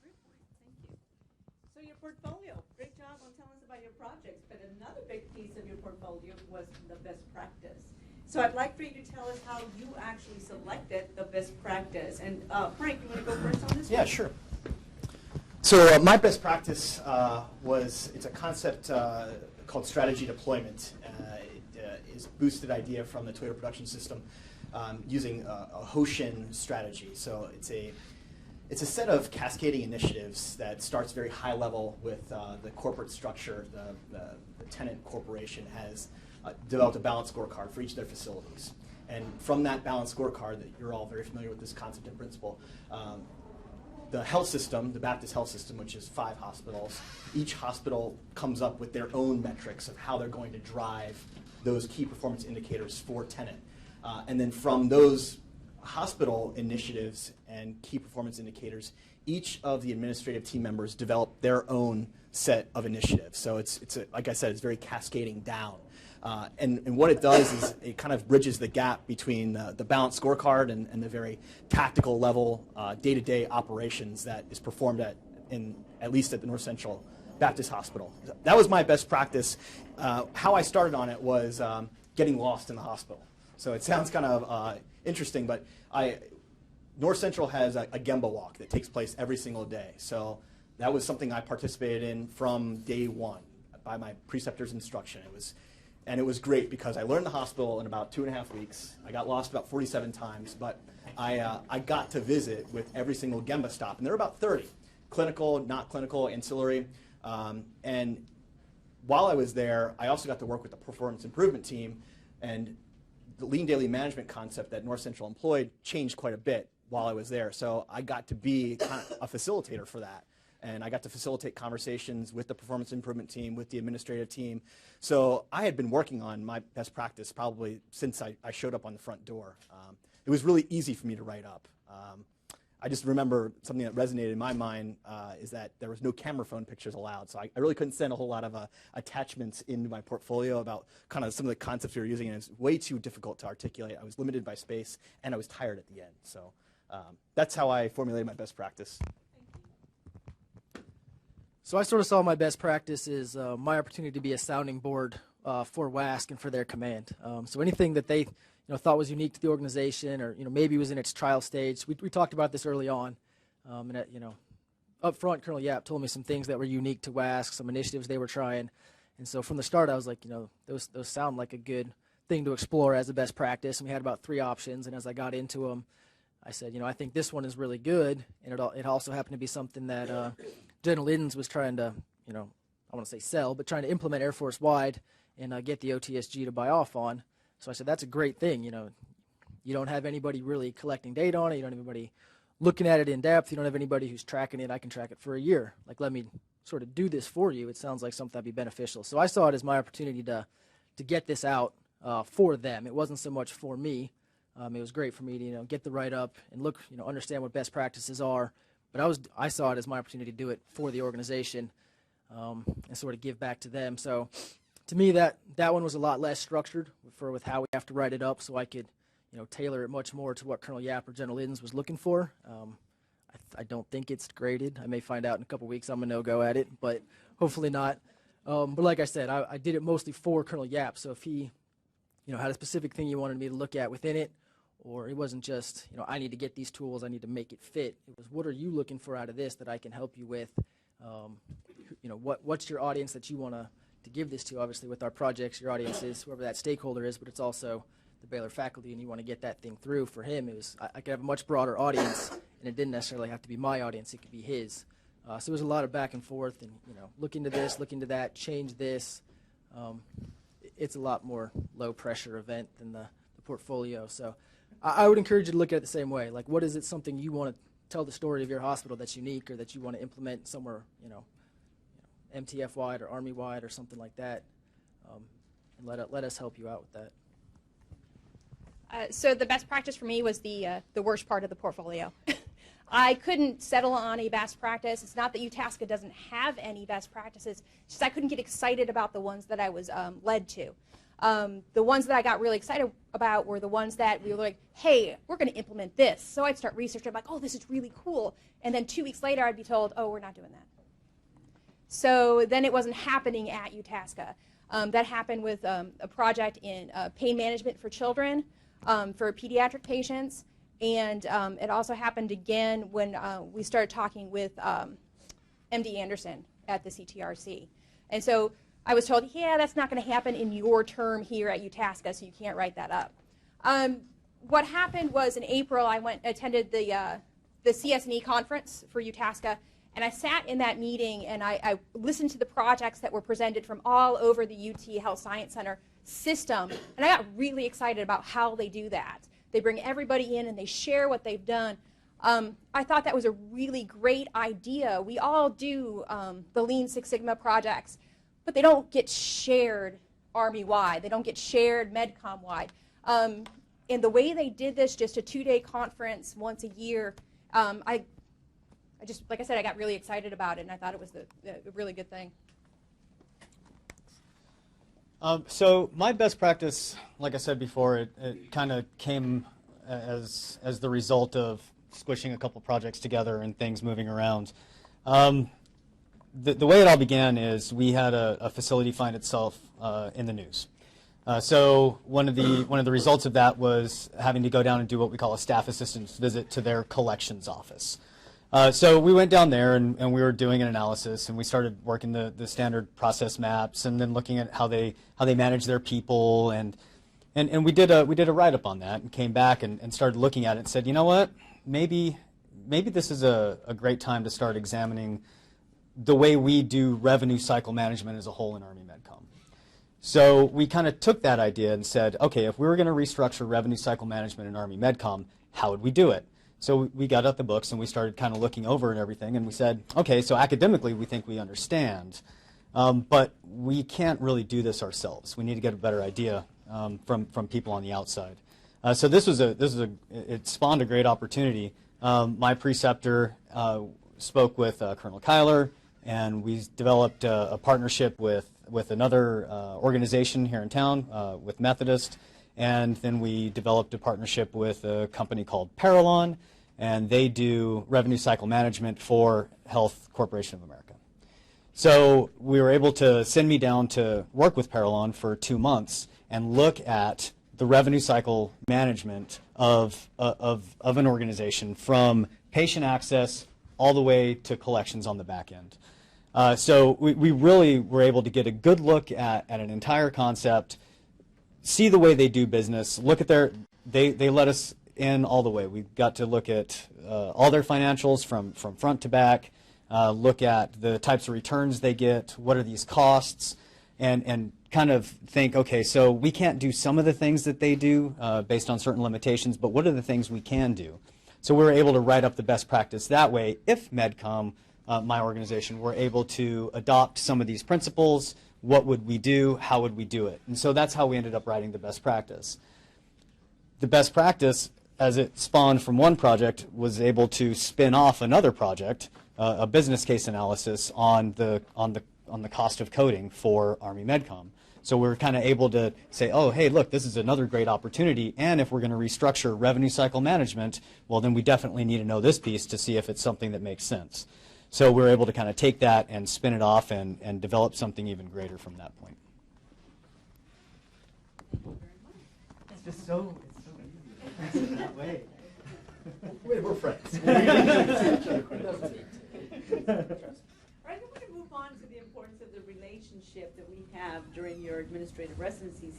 S2: Great point. Thank you. So your portfolio, great job on telling us about your projects, but another big piece of your portfolio was the best practice. So I'd like for you to tell us how you actually selected the best practice. And Frank, you want to go first on this one?
S4: Yeah, sure. So my best practice it's a concept called strategy deployment. It is boosted idea from the Toyota production system using a Hoshin strategy. So it's a set of cascading initiatives that starts very high level with the corporate structure. The tenant corporation has developed a balanced scorecard for each of their facilities. And from that balanced scorecard, that you're all very familiar with this concept and principle, the health system, the Baptist health system, which is 5 hospitals, each hospital comes up with their own metrics of how they're going to drive those key performance indicators for tenant. And then from those hospital initiatives and key performance indicators, each of the administrative team members develop their own set of initiatives. So it's like I said, it's very cascading down. And what it does is it kind of bridges the gap between the balanced scorecard and the very tactical level, day-to-day operations that is performed at least at the North Central Baptist Hospital. That was my best practice. How I started on it was getting lost in the hospital. So it sounds kind of interesting, but North Central has a Gemba walk that takes place every single day. So that was something I participated in from day one by my preceptor's instruction. It was great because I learned the hospital in about 2.5 weeks. I got lost about 47 times, but I got to visit with every single Gemba stop, and there were about 30, clinical, not clinical, ancillary. And while I was there, I also got to work with the performance improvement team, and the lean daily management concept that North Central employed changed quite a bit while I was there. So I got to be kind of a facilitator for that. And I got to facilitate conversations with the performance improvement team, with the administrative team. So I had been working on my best practice probably since I showed up on the front door. It was really easy for me to write up. I just remember something that resonated in my mind is that there was no camera phone pictures allowed. So I really couldn't send a whole lot of attachments into my portfolio about kind of some of the concepts we were using. And it was way too difficult to articulate. I was limited by space, and I was tired at the end. So that's how I formulated my best practice.
S3: So I sort of saw my best practice as my opportunity to be a sounding board for WASC and for their command. So anything that they thought was unique to the organization, or maybe was in its trial stage. We talked about this early on, and up front, Colonel Yap told me some things that were unique to WASC, some initiatives they were trying, and so from the start I was like, those sound like a good thing to explore as a best practice. And we had about 3 options, and as I got into them, I said, I think this one is really good, and it also happened to be something that General Iddens was trying to, I want to say sell, but trying to implement Air Force wide and get the OTSG to buy off on. So I said, that's a great thing. You don't have anybody really collecting data on it. You don't have anybody looking at it in depth. You don't have anybody who's tracking it. I can track it for a year. Like, let me sort of do this for you. It sounds like something that'd be beneficial. So I saw it as my opportunity to get this out for them. It wasn't so much for me. It was great for me to get the write-up and look, understand what best practices are. But I saw it as my opportunity to do it for the organization and sort of give back to them. So to me, that one was a lot less structured with how we have to write it up, so I could tailor it much more to what Colonel Yap or General Iddens was looking for. I don't think it's graded. I may find out in a couple weeks I'm a no-go at it, but hopefully not. But like I said, I did it mostly for Colonel Yap. So if he had a specific thing he wanted me to look at within it, or it wasn't just, I need to get these tools, I need to make it fit. It was, what are you looking for out of this that I can help you with? What's your audience that you want to give this to? Obviously, with our projects, your audience is whoever that stakeholder is, but it's also the Baylor faculty, and you want to get that thing through. For him, it was I could have a much broader audience, and it didn't necessarily have to be my audience. It could be his. So it was a lot of back and forth, and look into this, look into that, change this. It's a lot more low-pressure event than the portfolio. So I would encourage you to look at it the same way. Like, what is it, something you want to tell the story of your hospital that's unique, or that you want to implement somewhere, MTF-wide or Army-wide or something like that, and let us help you out with that.
S1: So the best practice for me was the worst part of the portfolio. I couldn't settle on a best practice. It's not that Utasca doesn't have any best practices. It's just I couldn't get excited about the ones that I was led to. The ones that I got really excited about were the ones that we were like, hey, we're going to implement this. So I'd start researching. I'm like, oh, this is really cool. And then 2 weeks later, I'd be told, oh, we're not doing that. So then it wasn't happening at Utasca. That happened with a project in pain management for children, for pediatric patients. And it also happened again when we started talking with MD Anderson at the CTRC. And so I was told, yeah, that's not going to happen in your term here at Utasca, so you can't write that up. What happened was in April, I attended the CS&E conference for Utasca, and I sat in that meeting and I listened to the projects that were presented from all over the UT Health Science Center system, and I got really excited about how they do that. They bring everybody in and they share what they've done. I thought that was a really great idea. We all do the Lean Six Sigma projects, but they don't get shared Army-wide. They don't get shared MedCom-wide. And the way they did this, just a 2-day conference once a year, I just, like I said, I got really excited about it, and I thought it was a really good thing.
S5: So my best practice, like I said before, it kind of came as the result of squishing a couple projects together and things moving around. The way it all began is we had a facility find itself in the news. So one of the results of that was having to go down and do what we call a staff assistance visit to their collections office. So we went down there and we were doing an analysis, and we started working the standard process maps and then looking at how they manage their people, and we did a write-up on that and came back and started looking at it and said, you know what, maybe this is a great time to start examining the way we do revenue cycle management as a whole in Army MedCom. So we kind of took that idea and said, okay, if we were going to restructure revenue cycle management in Army MedCom, how would we do it? So we got out the books and we started kind of looking over and everything, and we said, okay, so academically we think we understand, but we can't really do this ourselves. We need to get a better idea from people on the outside. So it spawned a great opportunity. My preceptor spoke with Colonel Kyler, and we developed a partnership with another organization here in town, with Methodist, and then we developed a partnership with a company called Parallon, and they do revenue cycle management for Health Corporation of America. So we were able to send me down to work with Parallon for 2 months and look at the revenue cycle management of an organization, from patient access all the way to collections on the back end. So we really were able to get a good look at an entire concept, see the way they do business, look at they let us in all the way. We got to look at all their financials from front to back, look at the types of returns they get, what are these costs, and kind of think, okay, so we can't do some of the things that they do based on certain limitations, but what are the things we can do? So we were able to write up the best practice that way. If MedCom, my organization, were able to adopt some of these principles, what would we do? How would we do it? And so that's how we ended up writing the best practice. The best practice, as it spawned from one project, was able to spin off another project, a business case analysis on the cost of coding for Army MedCom. So we're kind of able to say, oh, hey, look, this is another great opportunity, and if we're going to restructure revenue cycle management, well, then we definitely need to know this piece to see if it's something that makes sense. So we're able to kind of take that and spin it off and develop something even greater from that point. It's just so easy that way.
S4: We're friends.
S2: All right, I want to move on to the importance of the relationship that we have during your administrative residency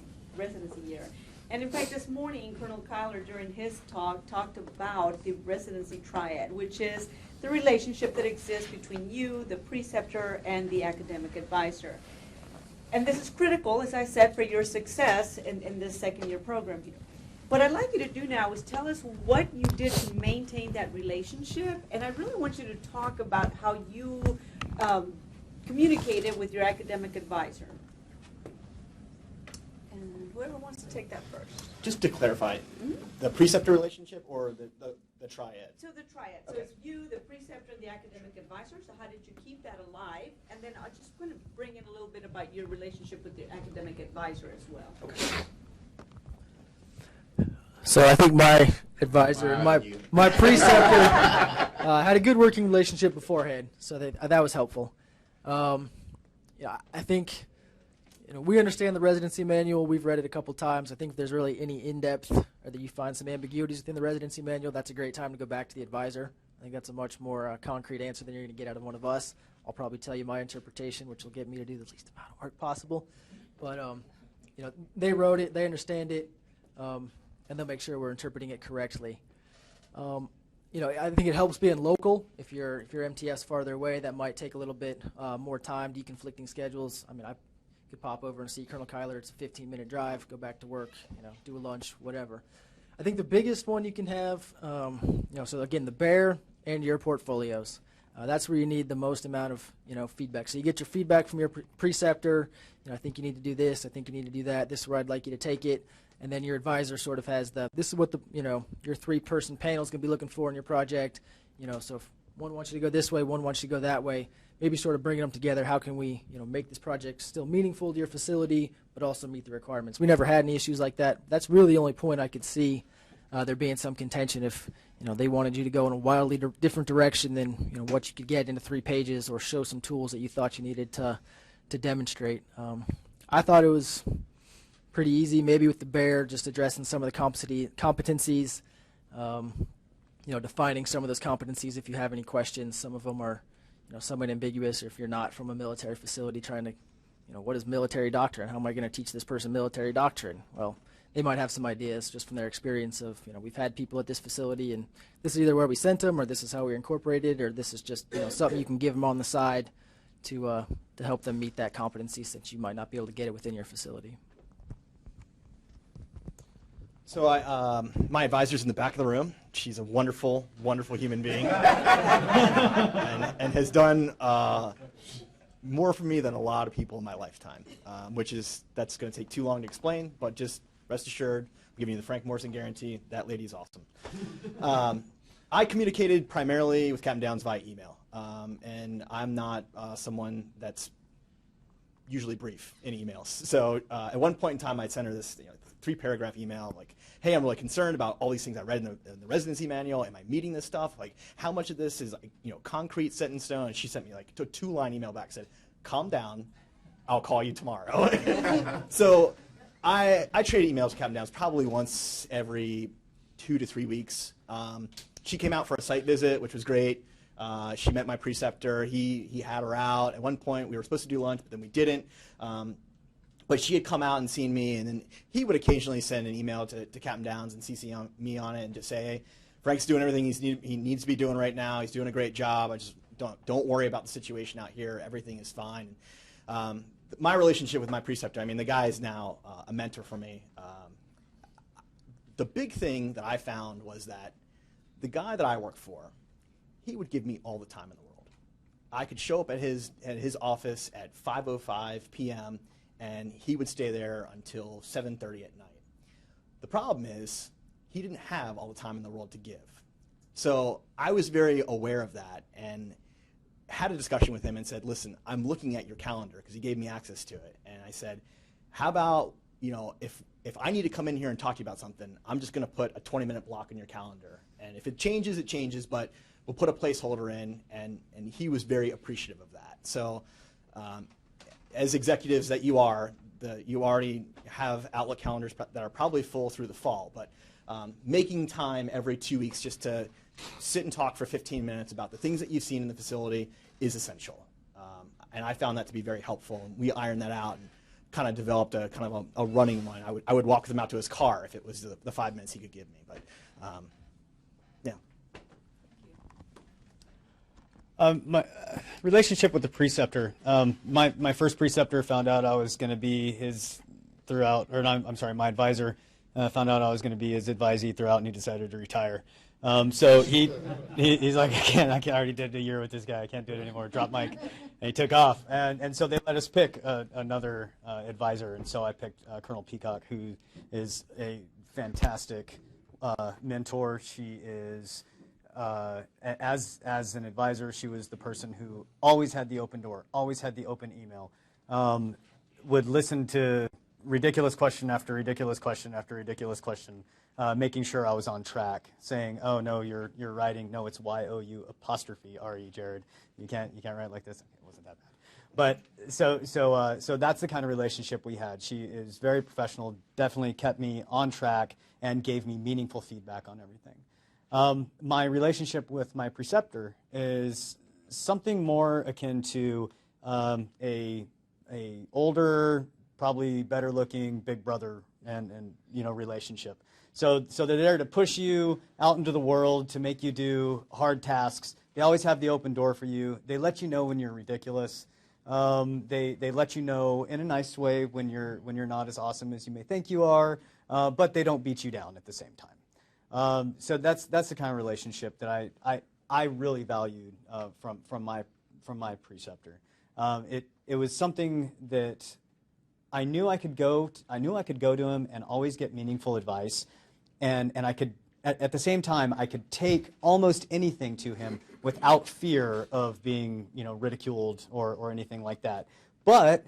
S2: year. And in fact, this morning, Colonel Kyler, during his talk, talked about the residency triad, which is the relationship that exists between you, the preceptor, and the academic advisor. And this is critical, as I said, for your success in this second-year program. What I'd like you to do now is tell us what you did to maintain that relationship, and I really want you to talk about how you communicated with your academic advisor. And whoever wants to take that first.
S4: Just to clarify, the preceptor relationship or the The triad.
S2: So the triad. So
S4: Okay.
S2: it's you, the preceptor, and the academic advisor. So how did you keep that alive? And then I just want to bring in a little bit about your relationship with the academic advisor as well.
S4: Okay.
S3: So I think my advisor,
S6: Wow,
S3: my
S6: you.
S3: my preceptor, had a good working relationship beforehand, so that was helpful. Yeah, I think we understand the residency manual. We've read it a couple times. I think if there's really any in-depth or that you find some ambiguities within the residency manual, that's a great time to go back to the advisor. I think that's a much more concrete answer than you're going to get out of one of us. I'll probably tell you my interpretation, which will get me to do the least amount of work possible. But they wrote it, they understand it. And they'll make sure we're interpreting it correctly. I think it helps being local. If your MTS farther away, that might take a little bit more time, deconflicting schedules. I mean, I could pop over and see Colonel Kyler. It's a 15-minute drive, go back to work, do a lunch, whatever. I think the biggest one you can have, so again, the bear and your portfolios. That's where you need the most amount of feedback. So you get your feedback from your preceptor. I think you need to do this. I think you need to do that. This is where I'd like you to take it. And then your advisor sort of has this is what your 3-person panel is going to be looking for in your project. So if one wants you to go this way, one wants you to go that way, maybe sort of bringing them together. How can we, make this project still meaningful to your facility, but also meet the requirements? We never had any issues like that. That's really the only point I could see there being some contention if, they wanted you to go in a wildly different direction than, what you could get into 3 pages or show some tools that you thought you needed to demonstrate. I thought it was pretty easy, maybe with the bear, just addressing some of the competencies, defining some of those competencies if you have any questions. Some of them are, somewhat ambiguous, or if you're not from a military facility trying to, what is military doctrine? How am I going to teach this person military doctrine? Well, they might have some ideas just from their experience of, we've had people at this facility, and this is either where we sent them, or this is how we incorporated, or this is just, something you can give them on the side to help them meet that competency, since you might not be able to get it within your facility.
S4: So my advisor's in the back of the room. She's a wonderful, wonderful human being, and has done more for me than a lot of people in my lifetime, that's going to take too long to explain, but just rest assured, I'm giving you the Frank Morrison guarantee, that lady's awesome. I communicated primarily with Captain Downs via email, and I'm not someone that's usually brief in emails. So at one point in time, I'd send her this 3-paragraph email, like, hey, I'm really concerned about all these things I read in the residency manual. Am I meeting this stuff? Like, how much of this is concrete, set in stone? And she sent me like a 2-line email back, said, calm down, I'll call you tomorrow. So I trade emails with Captain Downs probably once every 2 to 3 weeks. She came out for a site visit, which was great. She met my preceptor. He had her out. At one point, we were supposed to do lunch, but then we didn't. But she had come out and seen me, and then he would occasionally send an email to Captain Downs and CC me on it and just say, hey, Frank's doing everything he needs to be doing right now. He's doing a great job. I just don't worry about the situation out here. Everything is fine. My relationship with my preceptor, I mean, the guy is now a mentor for me. The big thing that I found was that the guy that I work for, he would give me all the time in the world. I could show up at his office at 5:05 p.m., and he would stay there until 7:30 at night. The problem is he didn't have all the time in the world to give. So I was very aware of that and had a discussion with him and said, listen, I'm looking at your calendar, because he gave me access to it. And I said, how about, if I need to come in here and talk to you about something, I'm just going to put a 20-minute block in your calendar. And if it changes, it changes, but we'll put a placeholder in. And he was very appreciative of that. So as executives that you are, you already have Outlook calendars that are probably full through the fall, but making time every 2 weeks just to sit and talk for 15 minutes about the things that you've seen in the facility is essential. And I found that to be very helpful, and we ironed that out and kind of developed a running one. I would walk with him out to his car if it was the 5 minutes he could give me, but yeah.
S5: My relationship with the preceptor. My first preceptor found out I was going to be my advisor found out I was going to be his advisee throughout, and he decided to retire. So he's like, I already did a year with this guy. I can't do it anymore. Drop mic. And he took off. And so they let us pick another advisor. And so I picked Colonel Peacock, who is a fantastic mentor. She is as an advisor, she was the person who always had the open door, always had the open email, would listen to ridiculous question after ridiculous question after ridiculous question, making sure I was on track, saying, "Oh no, you're writing. No, it's Y-O-U''RE, Jared. You can't write like this." It wasn't that bad. But so that's the kind of relationship we had. She is very professional, definitely kept me on track, and gave me meaningful feedback on everything. My relationship with my preceptor is something more akin to a older, probably better looking big brother and relationship. So they're there to push you out into the world, to make you do hard tasks. They always have the open door for you. They let you know when you're ridiculous. They let you know in a nice way when you're not as awesome as you may think you are, but they don't beat you down at the same time. So that's the kind of relationship that I really valued from my preceptor. It was something that I knew I could go to him and always get meaningful advice, and I could at the same time I could take almost anything to him without fear of being ridiculed or anything like that. But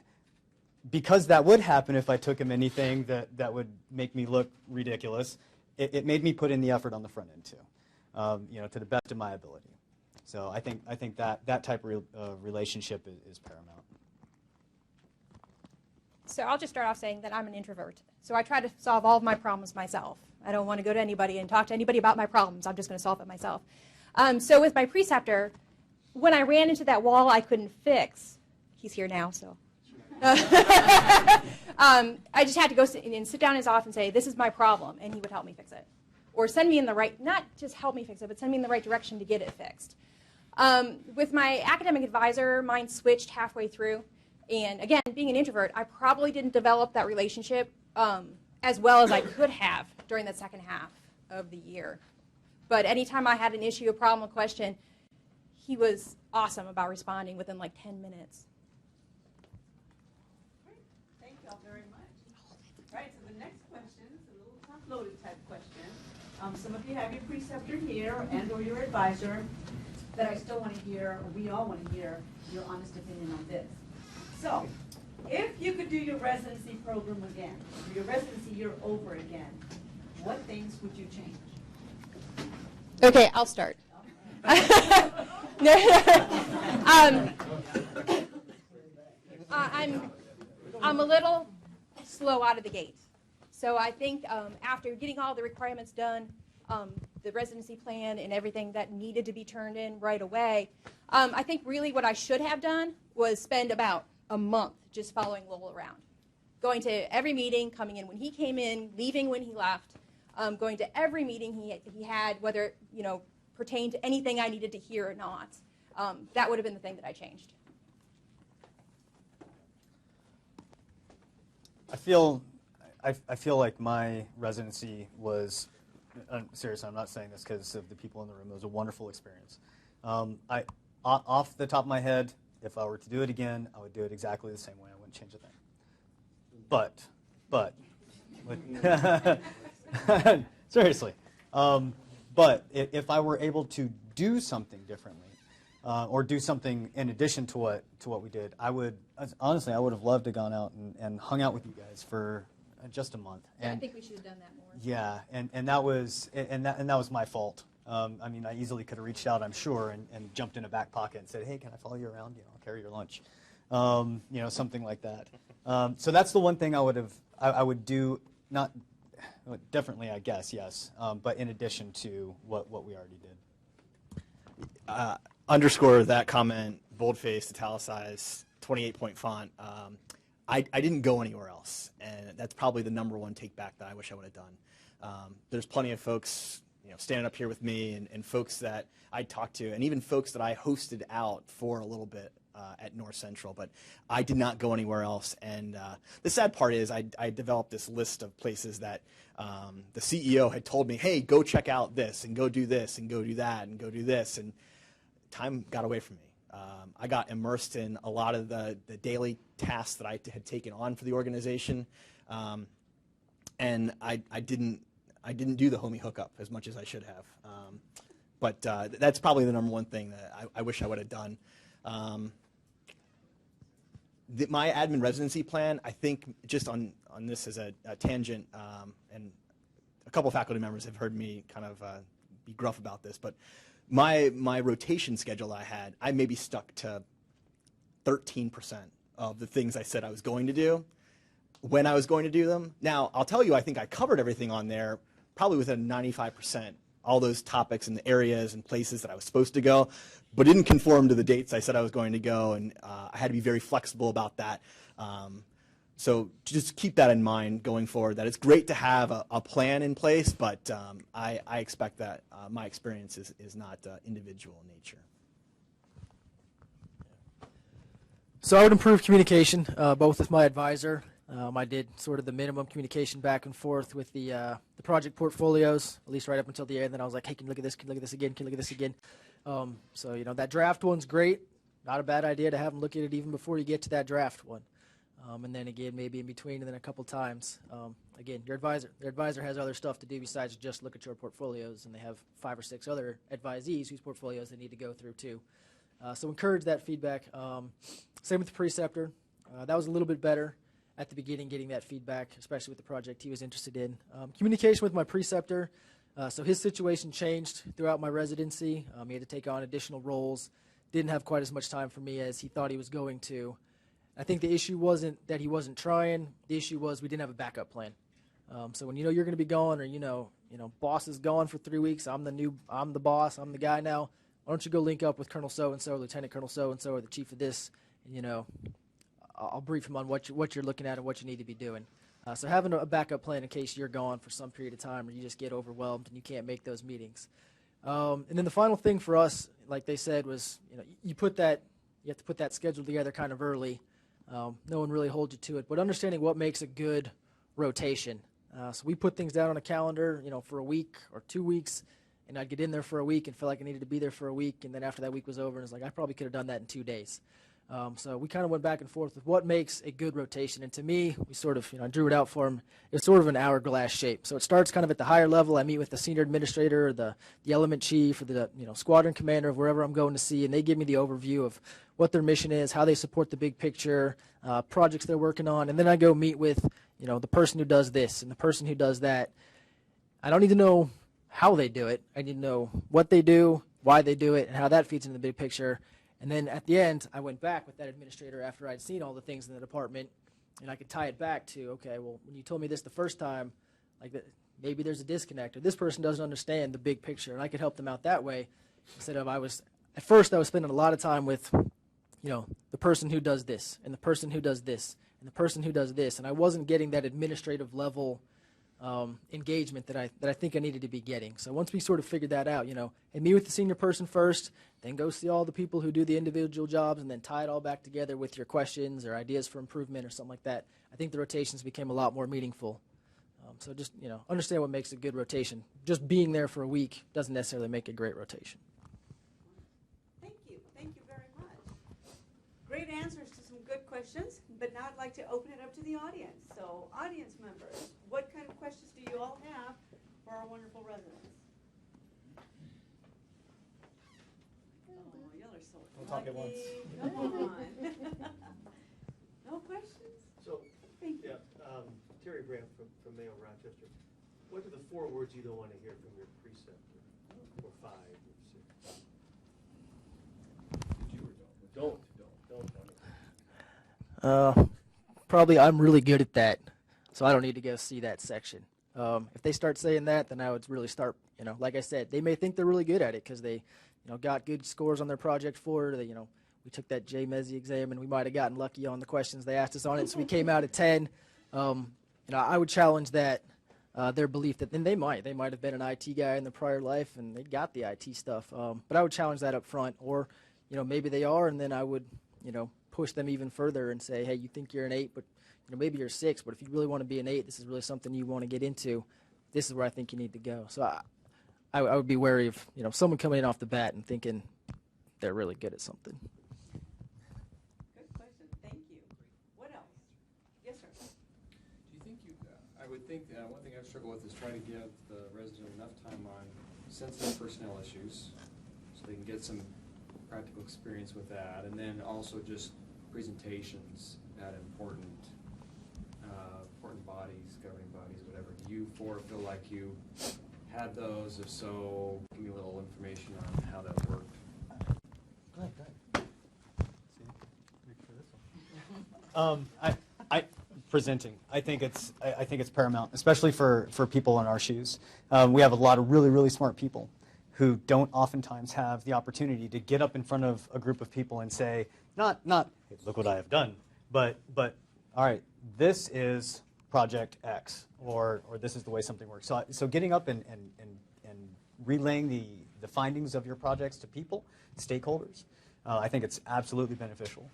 S5: because that would happen if I took him anything that would make me look ridiculous, it made me put in the effort on the front end too, to the best of my ability. So I think that type of relationship is paramount.
S1: So I'll just start off saying that I'm an introvert. So I try to solve all of my problems myself. I don't want to go to anybody and talk to anybody about my problems. I'm just going to solve it myself. So with my preceptor, when I ran into that wall I couldn't fix, he's here now, so. I just had to go sit down in his office and say, this is my problem, and he would help me fix it. Or send me in the right, not just help me fix it, but send me in the right direction to get it fixed. With my academic advisor, mine switched halfway through. And again, being an introvert, I probably didn't develop that relationship as well as I could have during the second half of the year. But anytime I had an issue, a problem, a question, he was awesome about responding within like 10 minutes.
S2: Great. Thank you all very much. All right, so the next question is a little top-loaded type question. Some of you have your preceptor here and or your advisor, but I still want to hear, or we all want to hear, your honest opinion on this. So, if you could do your residency program again, or your residency year over again, what things would you change?
S1: Okay, I'll start. I'm a little slow out of the gate. So I think after getting all the requirements done, the residency plan and everything that needed to be turned in right away, I think really what I should have done was spend about a month just following Lowell around. Going to every meeting, coming in when he came in, leaving when he left, going to every meeting he had, whether it pertained to anything I needed to hear or not. That would have been the thing that I changed.
S5: I feel like my residency was, seriously, I'm not saying this because of the people in the room, it was a wonderful experience. Off the top of my head, if I were to do it again, I would do it exactly the same way. I wouldn't change a thing. But, seriously, but if I were able to do something differently, or do something in addition to what we did, I would honestly, I would have loved to have gone out and hung out with you guys for just a month.
S1: Yeah, I think we should have done that more.
S5: Yeah, and that was my fault. I mean, I easily could have reached out, I'm sure, and jumped in a back pocket and said, "Hey, can I follow you around? I'll carry your lunch," something like that. So that's the one thing I would do, not differently, I guess, yes, but in addition to what we already did.
S4: Underscore that comment, boldface, italicized, 28-point font. I didn't go anywhere else, and that's probably the number one take back that I wish I would have done. There's plenty of folks standing up here with me and folks that I talked to, and even folks that I hosted out for a little bit at North Central, but I did not go anywhere else. And the sad part is I developed this list of places that the CEO had told me, hey, go check out this, and go do this, and go do that, and go do this, and time got away from me. I got immersed in a lot of the daily tasks that I had taken on for the organization, and I didn't do the homie hookup as much as I should have. But that's probably the number one thing that I wish I would have done. My admin residency plan, I think, just on this as a tangent, and a couple of faculty members have heard me kind of be gruff about this, but my rotation schedule I maybe stuck to 13% of the things I said I was going to do when I was going to do them. Now, I'll tell you, I think I covered everything on there probably within 95%, all those topics and the areas and places that I was supposed to go, but didn't conform to the dates I said I was going to go, and I had to be very flexible about that. So just keep that in mind going forward, that it's great to have a plan in place, but I expect that my experience is not individual in nature.
S3: So I would improve communication, both with my advisor. I did sort of the minimum communication back and forth with the project portfolios, at least right up until the end. Then I was like, hey, can you look at this? Can you look at this again? Can you look at this again? So, that draft one's great. Not a bad idea to have them look at it even before you get to that draft one. And then again, maybe in between, and then a couple times. Again, their advisor has other stuff to do besides just look at your portfolios, and they have 5 or 6 other advisees whose portfolios they need to go through too. So encourage that feedback. Same with the preceptor. That was a little bit better at the beginning, getting that feedback, especially with the project he was interested in. Communication with my preceptor. So his situation changed throughout my residency. He had to take on additional roles. Didn't have quite as much time for me as he thought he was going to. I think the issue wasn't that he wasn't trying. The issue was we didn't have a backup plan. So when you're going to be gone, or boss is gone for 3 weeks, I'm the boss, I'm the guy now. Why don't you go link up with Colonel so-and-so, Lieutenant Colonel so-and-so, or the chief of this, and I'll brief him on what you're looking at and what you need to be doing. So having a backup plan in case you're gone for some period of time or you just get overwhelmed and you can't make those meetings. And then the final thing for us, like they said, was you have to put that schedule together kind of early. No one really holds you to it, but understanding what makes a good rotation. So we put things down on a calendar, for a week or 2 weeks, and I'd get in there for a week and feel like I needed to be there for a week, and then after that week was over, and it's like I probably could have done that in 2 days. So we kind of went back and forth with what makes a good rotation, and to me, we sort of, I drew it out for him. It's sort of an hourglass shape. So it starts kind of at the higher level. I meet with the senior administrator, or the element chief, or the squadron commander of wherever I'm going to see, and they give me the overview of what their mission is, how they support the big picture, projects they're working on, and then I go meet with the person who does this and the person who does that. I don't need to know how they do it. I need to know what they do, why they do it, and how that feeds into the big picture. And then at the end, I went back with that administrator after I'd seen all the things in the department, and I could tie it back to, okay, well, when you told me this the first time, maybe there's a disconnect, or this person doesn't understand the big picture, and I could help them out that way instead of at first I was spending a lot of time with, the person who does this, and the person who does this, and the person who does this, and I wasn't getting that administrative level engagement that I think I needed to be getting. So once we sort of figured that out, and meet with the senior person first, then go see all the people who do the individual jobs, and then tie it all back together with your questions or ideas for improvement or something like that, I think the rotations became a lot more meaningful. So just, understand what makes a good rotation. Just being there for a week doesn't necessarily make a great rotation.
S2: Thank you very much. Great answers to some good questions, but now I'd like to open it up to the audience. So audience members, what kind of questions do you all have for our wonderful residents? Oh, y'all are so
S5: We'll talk at once.
S2: Come on. No questions?
S6: So,
S2: Thank you.
S6: Terry Graham from Mayo Rochester. What are the 4 words you don't want to hear from your preceptor? Or 5 or 6? Don't.
S3: Probably I'm really good at that, so I don't need to go see that section. If they start saying that, then I would really start, like I said, they may think they're really good at it because they, got good scores on their project for it. We took that J-Mezzi exam, and we might have gotten lucky on the questions they asked us on it, so we came out at 10. I would challenge that, their belief that, and they might have been an IT guy in their prior life, and they got the IT stuff, but I would challenge that up front, or, maybe they are, and then I would, push them even further and say, hey, you think you're an 8, but maybe you're a 6, but if you really want to be an 8, this is really something you want to get into, this is where I think you need to go. So I would be wary of, someone coming in off the bat and thinking they're really good at something.
S2: Good question. Thank you. What else? Yes, sir.
S7: Do you think I would think one thing I struggle with is trying to give the resident enough time on sensitive personnel issues, so they can get some practical experience with that, and then also just presentations at important bodies, governing bodies, whatever. Do you four feel like you had those? If so, give me a little information on how that worked.
S5: Go ahead. Presenting. I think it's paramount, especially for people in our shoes. We have a lot of really smart people who don't oftentimes have the opportunity to get up in front of a group of people and say, not hey, look what I have done, but all right, this is project X, or this is the way something works. So getting up and relaying the findings of your projects to people, stakeholders, I think it's absolutely beneficial.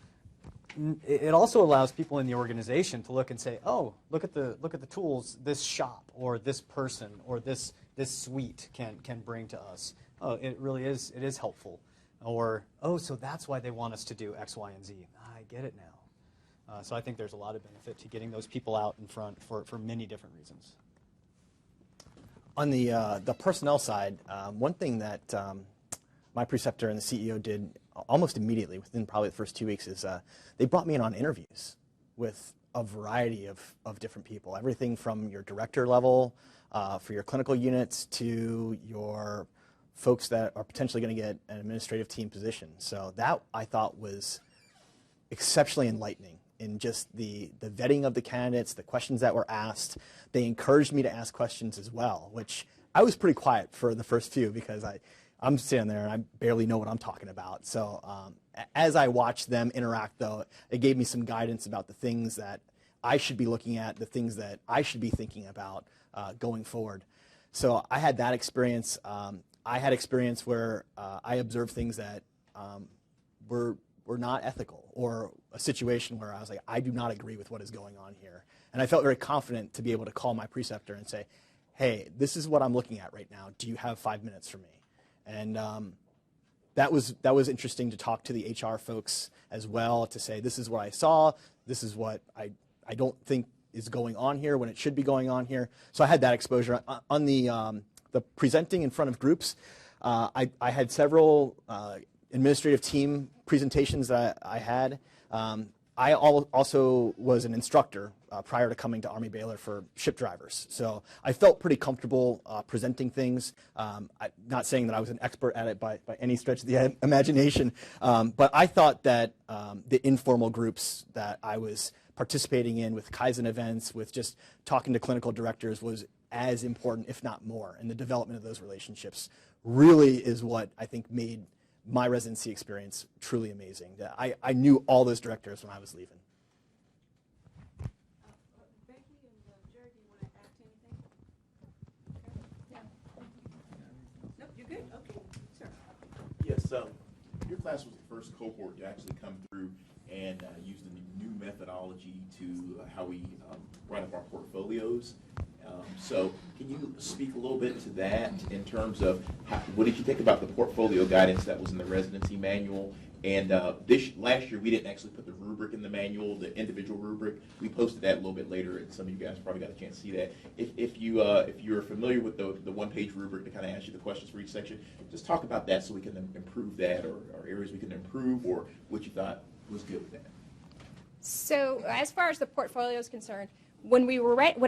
S5: It also allows people in the organization to look and say, oh, look at the tools this shop or this person or this suite can bring to us. Oh, it is helpful. Or, oh, so that's why they want us to do X, Y, and Z. I get it now. So I think there's a lot of benefit to getting those people out in front for many different reasons.
S4: On the personnel side, one thing that my preceptor and the CEO did almost immediately, within probably the first 2 weeks, is they brought me in on interviews with a variety of different people. Everything from your director level for your clinical units to your folks that are potentially going to get an administrative team position. So that, I thought, was exceptionally enlightening in just the vetting of the candidates, the questions that were asked. They encouraged me to ask questions as well, which I was pretty quiet for the first few because I'm sitting there and I barely know what I'm talking about. So as I watched them interact, though, it gave me some guidance about the things that I should be looking at, the things that I should be thinking about going forward. So I had that experience. I had experience where I observed things that were not ethical, or a situation where I was like, I do not agree with what is going on here. And I felt very confident to be able to call my preceptor and say, hey, this is what I'm looking at right now. Do you have 5 minutes for me? And that was interesting to talk to the HR folks as well, to say, this is what I saw, this is what I don't think is going on here when it should be going on here. So I had that exposure. On the presenting in front of groups, I had several administrative team presentations that I had. I also was an instructor prior to coming to Army-Baylor for ship drivers. So I felt pretty comfortable presenting things. Not saying that I was an expert at it by any stretch of the imagination, but I thought that the informal groups that I was participating in with Kaizen events, with just talking to clinical directors, was as important, if not more, and the development of those relationships really is what I think made my residency experience truly amazing. I knew all those directors when I was leaving.
S2: Becky and Jared, do you want to add anything?
S1: Yeah.
S2: Nope, you're good? Okay, sir.
S8: Yes, your class was the first cohort to actually come through and use the new methodology to how we write up our portfolios. So can you speak a little bit to that in terms of what did you think about the portfolio guidance that was in the residency manual? And last year we didn't actually put the rubric in the manual, the individual rubric. We posted that a little bit later, and some of you guys probably got a chance to see that. If you're familiar with the one-page rubric that kind of asks you the questions for each section, just talk about that so we can improve that, or areas we can improve, or what you thought was good with that.
S1: So as far as the portfolio is concerned, when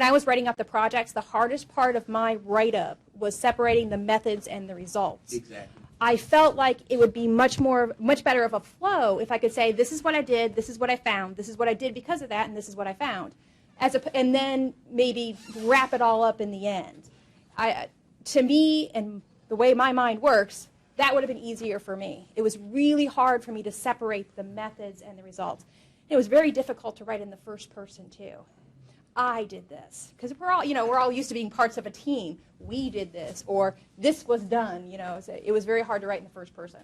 S1: I was writing up the projects, the hardest part of my write-up was separating the methods and the results.
S8: Exactly.
S1: I felt like it would be much better of a flow if I could say, this is what I did, this is what I found, this is what I did because of that, and this is what I found. And then maybe wrap it all up in the end. To me, and the way my mind works, that would have been easier for me. It was really hard for me to separate the methods and the results. It was very difficult to write in the first person, too. I did this, because we're all used to being parts of a team. We did this, or this was done. So it was very hard to write in the first person.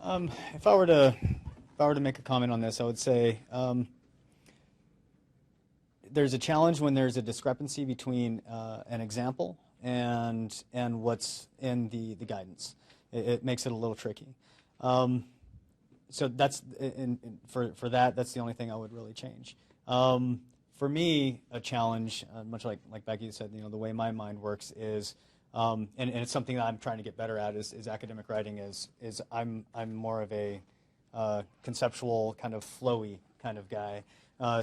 S5: If I were to make a comment on this, I would say there's a challenge when there's a discrepancy between an example and what's in the guidance. It makes it a little tricky. So that's for that. That's the only thing I would really change. For me, a challenge, much like Becky said, the way my mind works is And it's something that I'm trying to get better at is academic writing. Is I'm more of a conceptual kind of flowy kind of guy.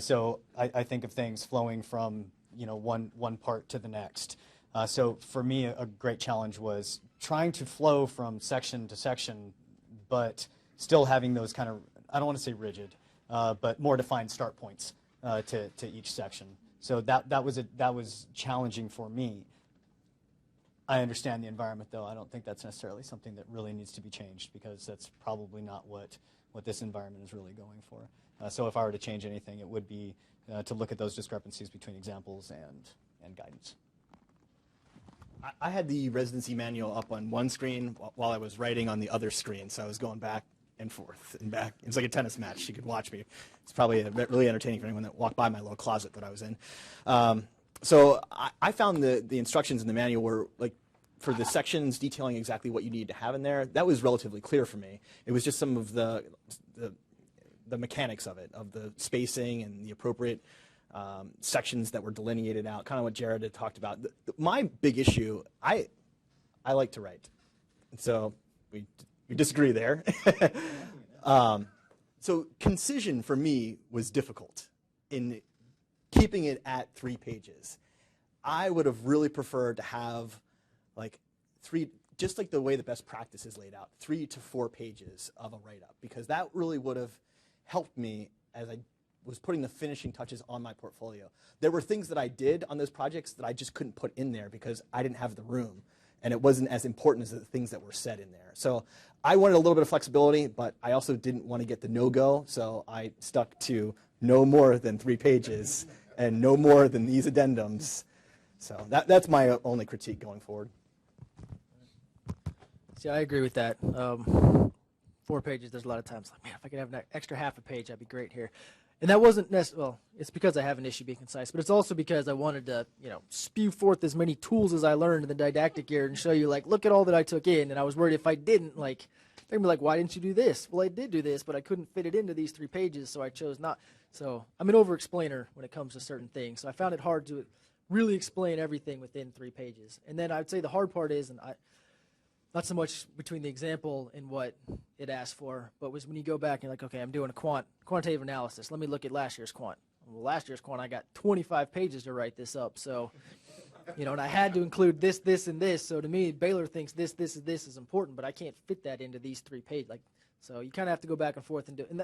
S5: So I think of things flowing from one part to the next. So for me, a great challenge was trying to flow from section to section, but still having those kind of, I don't want to say rigid, but more defined start points to each section. So that was challenging for me. I understand the environment, though. I don't think that's necessarily something that really needs to be changed, because that's probably not what this environment is really going for. So if I were to change anything, it would be to look at those discrepancies between examples and guidance.
S4: I had the residency manual up on one screen while I was writing on the other screen, so I was going back and forth and back. It's like a tennis match. You could watch me. It's probably really entertaining for anyone that walked by my little closet that I was in. So I found the instructions in the manual were like, for the sections detailing exactly what you need to have in there, that was relatively clear for me. It was just some of the mechanics of it, of the spacing and the appropriate sections that were delineated out, kind of what Jared had talked about. My big issue, I like to write. So we disagree there. So concision for me was difficult in keeping it at 3 pages. I would have really preferred to have like 3, just like the way the best practice is laid out, 3 to 4 pages of a write-up, because that really would have helped me as I was putting the finishing touches on my portfolio. There were things that I did on those projects that I just couldn't put in there because I didn't have the room, and it wasn't as important as the things that were said in there. So I wanted a little bit of flexibility, but I also didn't want to get the no-go, so I stuck to no more than 3 pages and no more than these addendums. So that's my only critique going forward.
S3: See, I agree with that. 4 pages, there's a lot of times like, man, if I could have an extra half a page, that'd be great here. And that wasn't necessarily, well, it's because I have an issue being concise, but it's also because I wanted to, spew forth as many tools as I learned in the didactic year and show you, like, look at all that I took in. And I was worried if I didn't, like, they'd be like, why didn't you do this? Well, I did do this, but I couldn't fit it into these 3 pages, so I chose not. So I'm an over-explainer when it comes to certain things. So I found it hard to really explain everything within 3 pages. And then I would say the hard part is, not so much between the example and what it asked for, but was when you go back and you're like, okay, I'm doing a quantitative analysis. Let me look at last year's quant. Well, last year's quant, I got 25 pages to write this up. So, and I had to include this, this, and this. So to me, Baylor thinks this is important, but I can't fit that into these 3 pages. So you kind of have to go back and forth and do. And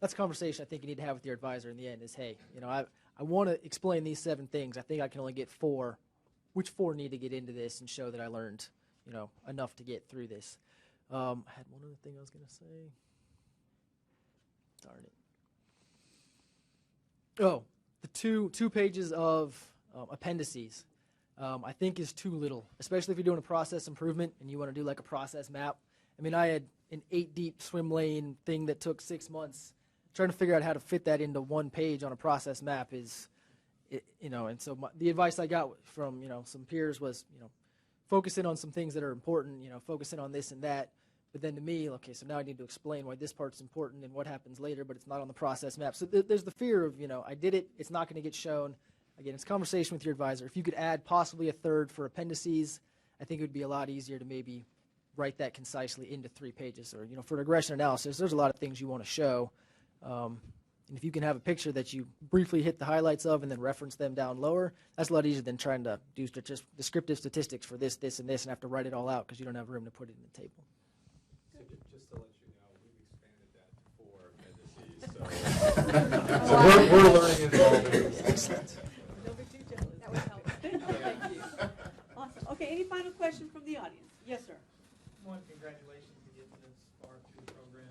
S3: that's a conversation I think you need to have with your advisor in the end. Is hey, I want to explain these 7 things. I think I can only get 4. Which 4 need to get into this and show that I learned enough to get through this. I had one other thing I was going to say. Darn it. Oh, the two pages of appendices I think is too little, especially if you're doing a process improvement and you want to do like a process map. I mean, I had an 8-deep swim lane thing that took 6 months. Trying to figure out how to fit that into 1 page on a process map is, and so the advice I got from, some peers was, focusing on some things that are important, focusing on this and that. But then to me, okay, so now I need to explain why this part's important and what happens later, but it's not on the process map. So there's the fear of, I did it, it's not going to get shown. Again, it's conversation with your advisor. If you could add possibly a 3rd for appendices, I think it would be a lot easier to maybe write that concisely into 3 pages. Or, for regression analysis, there's a lot of things you want to show. And if you can have a picture that you briefly hit the highlights of and then reference them down lower, that's a lot easier than trying to do just descriptive statistics for this, this, and this and have to write it all out because you don't have room to put it in the table.
S7: So just to let you know, we've expanded that to 4 appendices. So we're learning and evolving.
S2: Excellent. Don't be too jealous. That would help. Thank you. Awesome. Okay, any final questions from the audience? Yes, sir.
S9: One, congratulations to get this far through the program,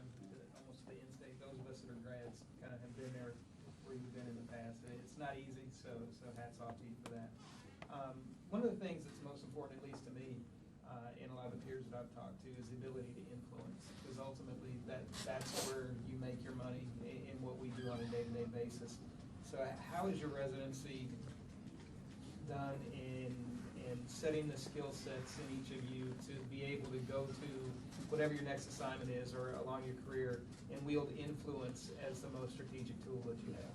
S9: almost to the end state. Those of us that are grads kind of have been there where you've been in the past. It's not easy, so hats off to you for that. One of the things that's most important, at least to me, and a lot of the peers that I've talked to, is the ability to influence. Because ultimately, that's where you make your money in what we do on a day-to-day basis. So how is your residency done in setting the skill sets in each of you to be able to go to whatever your next assignment is or along your career and wield influence as the most strategic tool that you have?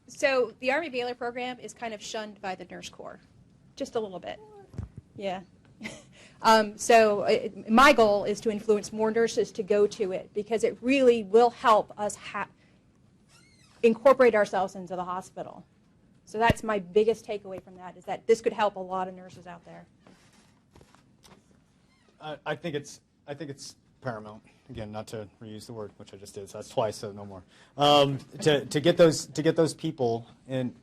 S1: So the Army-Baylor program is kind of shunned by the nurse corps. Just a little bit. Yeah. My goal is to influence more nurses to go to it because it really will help us incorporate ourselves into the hospital. So that's my biggest takeaway from that, is that this could help a lot of nurses out there.
S5: I think it's paramount. Again, not to reuse the word, which I just did. So that's twice, so no more. To get those people in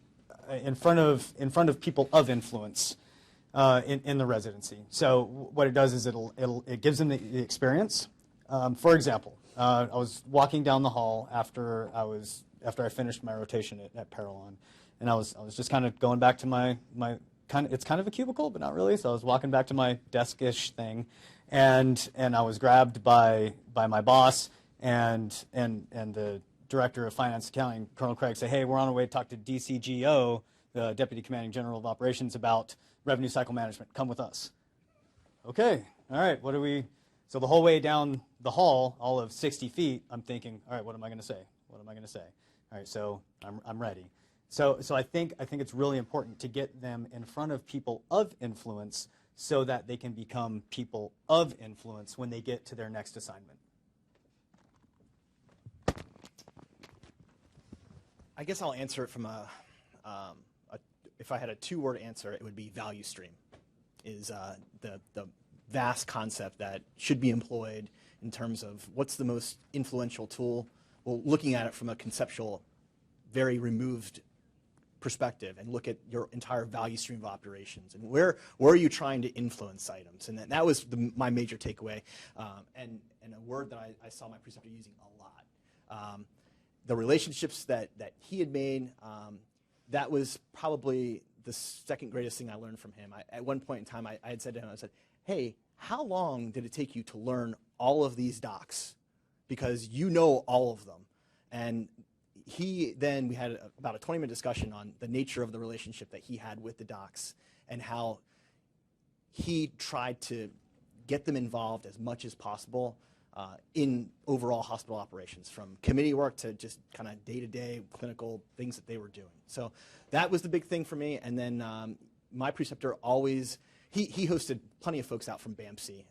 S5: front of people of influence in the residency. So what it does is it gives them the experience. For example, I was walking down the hall after I finished my rotation at Parallon, and I was just kind of going back to my it's kind of a cubicle, but not really. So I was walking back to my desk-ish thing, and I was grabbed by my boss and the director of finance accounting, Colonel Craig, say, hey, we're on our way to talk to DCGO, the Deputy Commanding General of Operations, about revenue cycle management. Come with us. Okay, all right, so the whole way down the hall, all of 60 feet, I'm thinking, all right, what am I going to say? What am I going to say? All right, so I'm ready. So I think it's really important to get them in front of people of influence so that they can become people of influence when they get to their next assignment.
S4: I guess I'll answer it from if I had a two-word answer, it would be value stream. Is the vast concept that should be employed in terms of what's the most influential tool. Well, looking at it from a conceptual, very removed perspective, and look at your entire value stream of operations and where are you trying to influence items, and that was my major takeaway, and a word that I saw my preceptor using a lot. The relationships that he had made, that was probably the second greatest thing I learned from him. At one point in time, I had said to him, I said, hey, how long did it take you to learn all of these docs? Because you know all of them. And we had about a 20-minute discussion on the nature of the relationship that he had with the docs and how he tried to get them involved as much as possible in overall hospital operations, from committee work to just kind of day-to-day clinical things that they were doing. So that was the big thing for me. And then my preceptor always, he hosted plenty of folks out from BAMC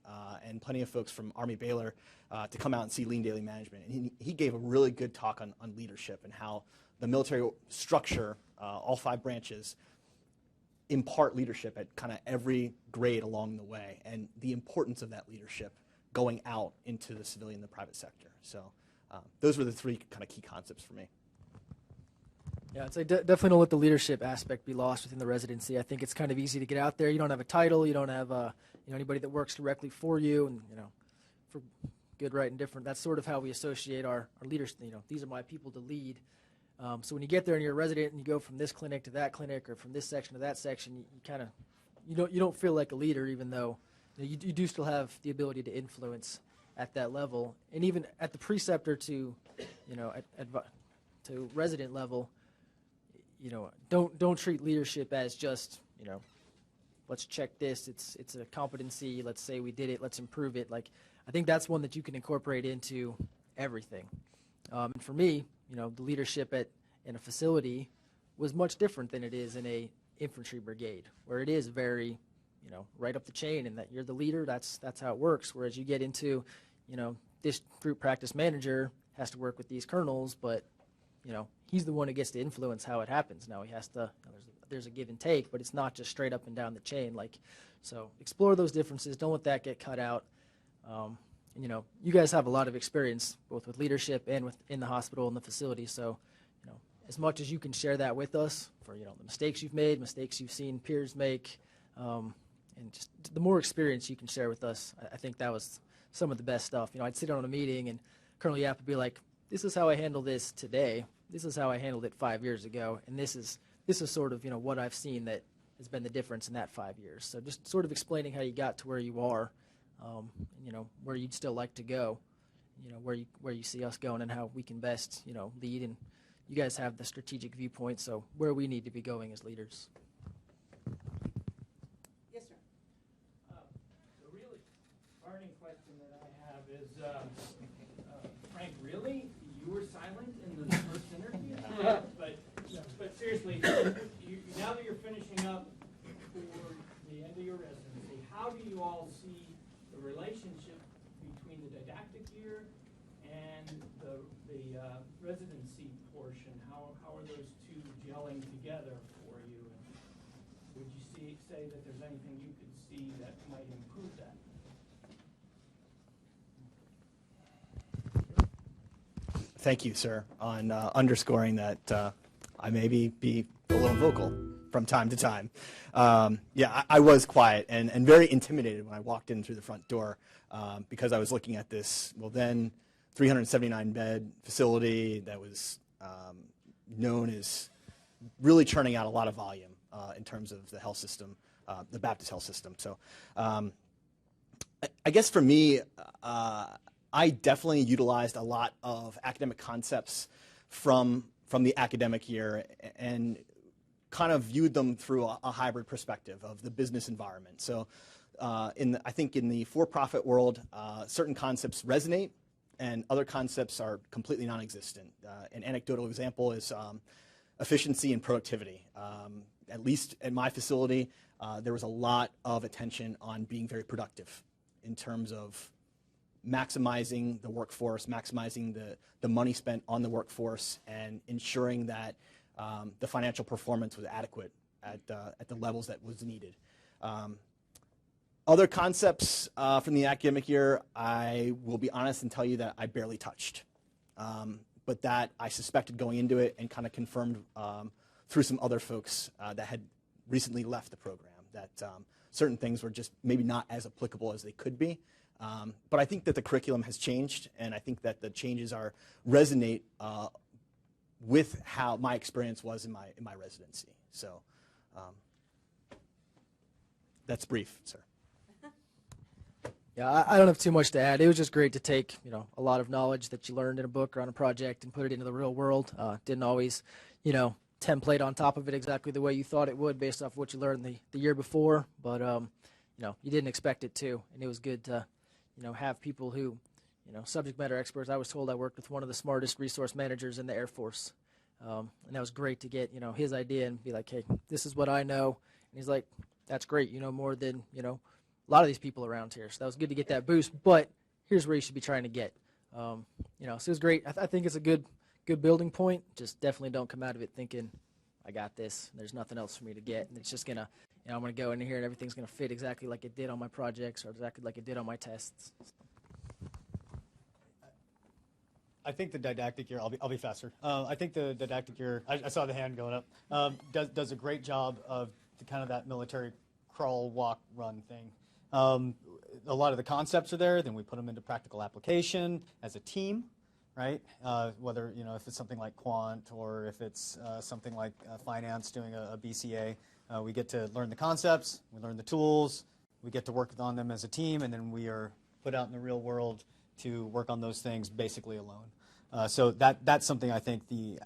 S4: and plenty of folks from Army-Baylor to come out and see lean daily management. And he gave a really good talk on leadership and how the military structure, all 5 branches, impart leadership at kind of every grade along the way, and the importance of that leadership going out into the civilian and the private sector. So those were the 3 kind of key concepts for me.
S3: Yeah, I'd say definitely don't let the leadership aspect be lost within the residency. I think it's kind of easy to get out there. You don't have a title. You don't have anybody that works directly for you, and for good, right, and different. That's sort of how we associate our leaders. These are my people to lead. So when you get there and you're a resident and you go from this clinic to that clinic or from this section to that section, you don't feel like a leader, even though you do still have the ability to influence at that level, and even at the preceptor to to resident level. Don't treat leadership as just let's check this. It's a competency. Let's say we did it. Let's improve it. Like, I think that's one that you can incorporate into everything. And for me, the leadership in a facility was much different than it is in a infantry brigade, where it is very, right up the chain, and that you're the leader. That's how it works. Whereas you get into, this group practice manager has to work with these colonels, but he's the one who gets to influence how it happens. Now he has to. There's a give and take, but it's not just straight up and down the chain. So explore those differences. Don't let that get cut out. You guys have a lot of experience both with leadership and within the hospital and the facility. So, as much as you can share that with us for the mistakes you've made, mistakes you've seen peers make, and just the more experience you can share with us, I think that was some of the best stuff. I'd sit on a meeting and Colonel Yap would be like, "This is how I handle this today. This is how I handled it 5 years ago, and this is sort of what I've seen that has been the difference in that 5 years." So just sort of explaining how you got to where you are, where you'd still like to go, where you see us going, and how we can best lead. And you guys have the strategic viewpoint, so where we need to be going as leaders.
S2: Yes, sir.
S9: The really burning question that I have is, Frank, really? You were silent in the first interview? But seriously, now that you're finishing up for
S10: how do you all see the relationship between the didactic year and the residency portion? How are those two gelling together for you? And would you say that there's anything you could see that might improve that?
S4: Thank you, sir, on underscoring that I maybe be a little vocal from time to time. Yeah, I was quiet and very intimidated when I walked in through the front door because I was looking at this, well then, 379-bed facility that was known as really churning out a lot of volume in terms of the health system, the Baptist health system. So I guess for me, I definitely utilized a lot of academic concepts from the academic year and kind of viewed them through a hybrid perspective of the business environment. So I think in the for-profit world, certain concepts resonate and other concepts are completely non-existent. An anecdotal example is efficiency and productivity. At least at my facility, there was a lot of attention on being very productive in terms of maximizing the workforce, maximizing the money spent on the workforce, and ensuring that the financial performance was adequate at the levels that was needed. Other concepts from the academic year, I will be honest and tell you that I barely touched. But that I suspected going into it and kind of confirmed through some other folks that had recently left the program that certain things were just maybe not as applicable as they could be. But I think that the curriculum has changed, and I think that the changes resonate with how my experience was in my residency. So that's brief, sir.
S3: Yeah, I don't have too much to add. It was just great to take, a lot of knowledge that you learned in a book or on a project and put it into the real world. Didn't always, template on top of it exactly the way you thought it would based off what you learned the year before. But, you didn't expect it to. And it was good to, have people who, subject matter experts. I was told I worked with one of the smartest resource managers in the Air Force. And that was great to get, his idea and be like, hey, this is what I know. And he's like, that's great. You know more than, a lot of these people around here. So that was good to get that boost, but here's where you should be trying to get. So it was great. I think it's a good building point. Just definitely don't come out of it thinking, I got this. There's nothing else for me to get. And it's just going to, I'm going to go in here and everything's going to fit exactly like it did on my projects or exactly like it did on my tests.
S5: I think the didactic year, I'll be faster. I think the didactic year, I saw the hand going up, does a great job of kind of that military crawl, walk, run thing. A lot of the concepts are there, then we put them into practical application as a team, right? Whether, if it's something like quant or if it's something like finance doing a BCA, we get to learn the concepts, we learn the tools, we get to work on them as a team, and then we are put out in the real world to work on those things basically alone. So that's something I think the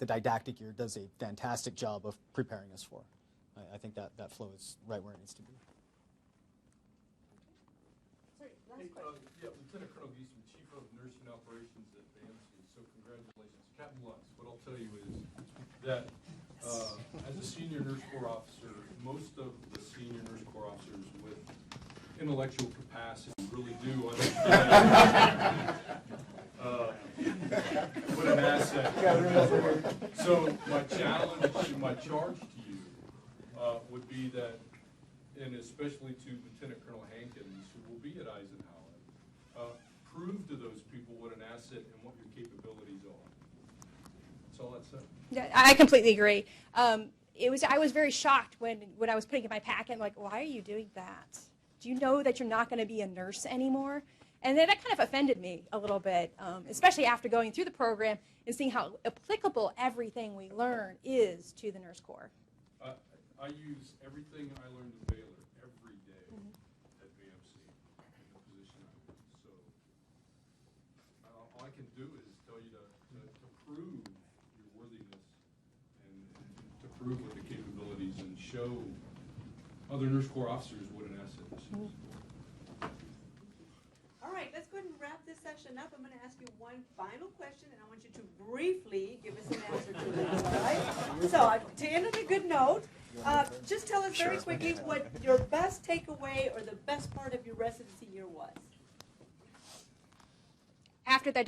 S5: didactic year does a fantastic job of preparing us for. I think that flow is right where it needs to be.
S11: Yeah, Lieutenant Colonel Geeson, Chief of Nursing Operations at BAMC. So congratulations. Captain Lutz, what I'll tell you is that as a senior nurse corps officer, most of the senior nurse corps officers with intellectual capacity really do understand what an asset is. So my charge to you would be that, and especially to Lieutenant Colonel Hankins, who will be at Eisenhower, prove to those people what an asset and what your capabilities are. That's all I'd say.
S1: Yeah, I completely agree. I was very shocked when I was putting in my packet. I'm like, why are you doing that? Do you know that you're not going to be a nurse anymore? And then that kind of offended me a little bit, especially after going through the program and seeing how applicable everything we learn is to the nurse corps.
S11: I use everything I learned at Baylor every day at BAMC in the position I'm in. So all I can do is tell you to prove your worthiness and to prove what the capabilities and show other nurse corps officers what an asset this is.
S2: All right, let's go ahead and wrap this session up. I'm going to ask you one final question, and I want you to briefly give us an answer to it, all right? So to end on a good note, Just tell us very quickly what your best takeaway or the best part of your residency year was.
S1: After the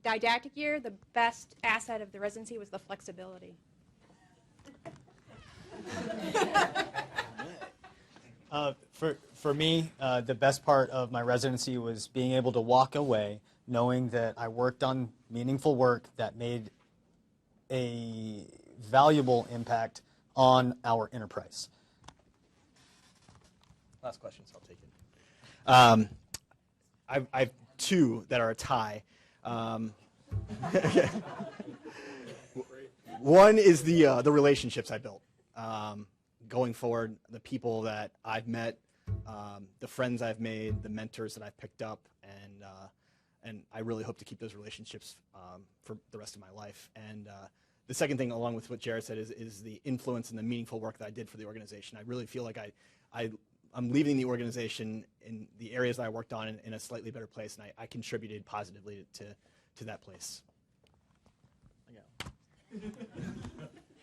S1: didactic year, the best asset of the residency was the flexibility.
S5: For me, the best part of my residency was being able to walk away knowing that I worked on meaningful work that made a valuable impact on our enterprise.
S4: Last question, so I'll take it. I have two that are a tie. One is the relationships I built. Going forward, the people that I've met, the friends I've made, the mentors that I've picked up, and I really hope to keep those relationships for the rest of my life. And the second thing, along with what Jared said, is the influence and the meaningful work that I did for the organization. I really feel like I'm leaving the organization in the areas that I worked on in a slightly better place, and I contributed positively to that place.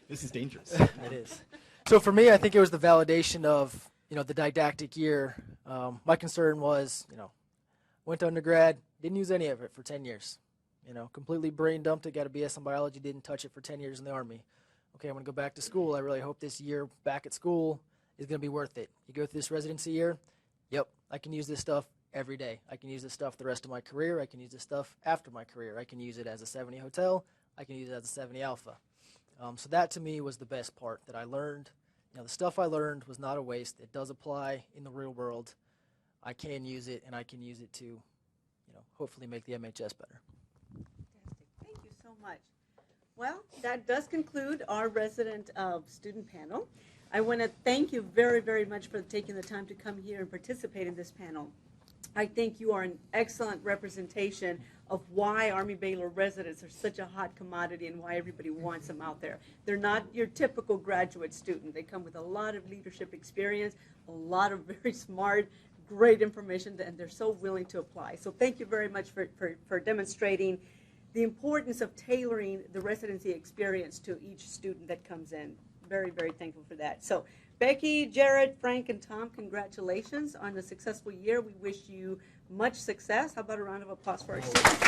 S4: This is dangerous.
S3: It is. So for me, I think it was the validation of, the didactic year. My concern was, went to undergrad, didn't use any of it for 10 years. Completely brain dumped it, got a BS in biology, didn't touch it for 10 years in the Army. Okay, I'm going to go back to school. I really hope this year back at school is going to be worth it. You go through this residency year, yep, I can use this stuff every day. I can use this stuff the rest of my career. I can use this stuff after my career. I can use it as a 70 hotel. I can use it as a 70 alpha. So that to me was the best part that I learned. The stuff I learned was not a waste. It does apply in the real world. I can use it, and I can use it to, hopefully make the MHS better.
S2: Fantastic. Thank you so much. Well, that does conclude our resident student panel. I want to thank you very, very much for taking the time to come here and participate in this panel. I think you are an excellent representation of why Army-Baylor residents are such a hot commodity and why everybody wants them out there. They're not your typical graduate student. They come with a lot of leadership experience, a lot of very smart, great information, and they're so willing to apply. So thank you very much for demonstrating the importance of tailoring the residency experience to each student that comes in. Very, very thankful for that. So Becky, Jared, Frank, and Tom, congratulations on a successful year. We wish you much success. How about a round of applause for our students?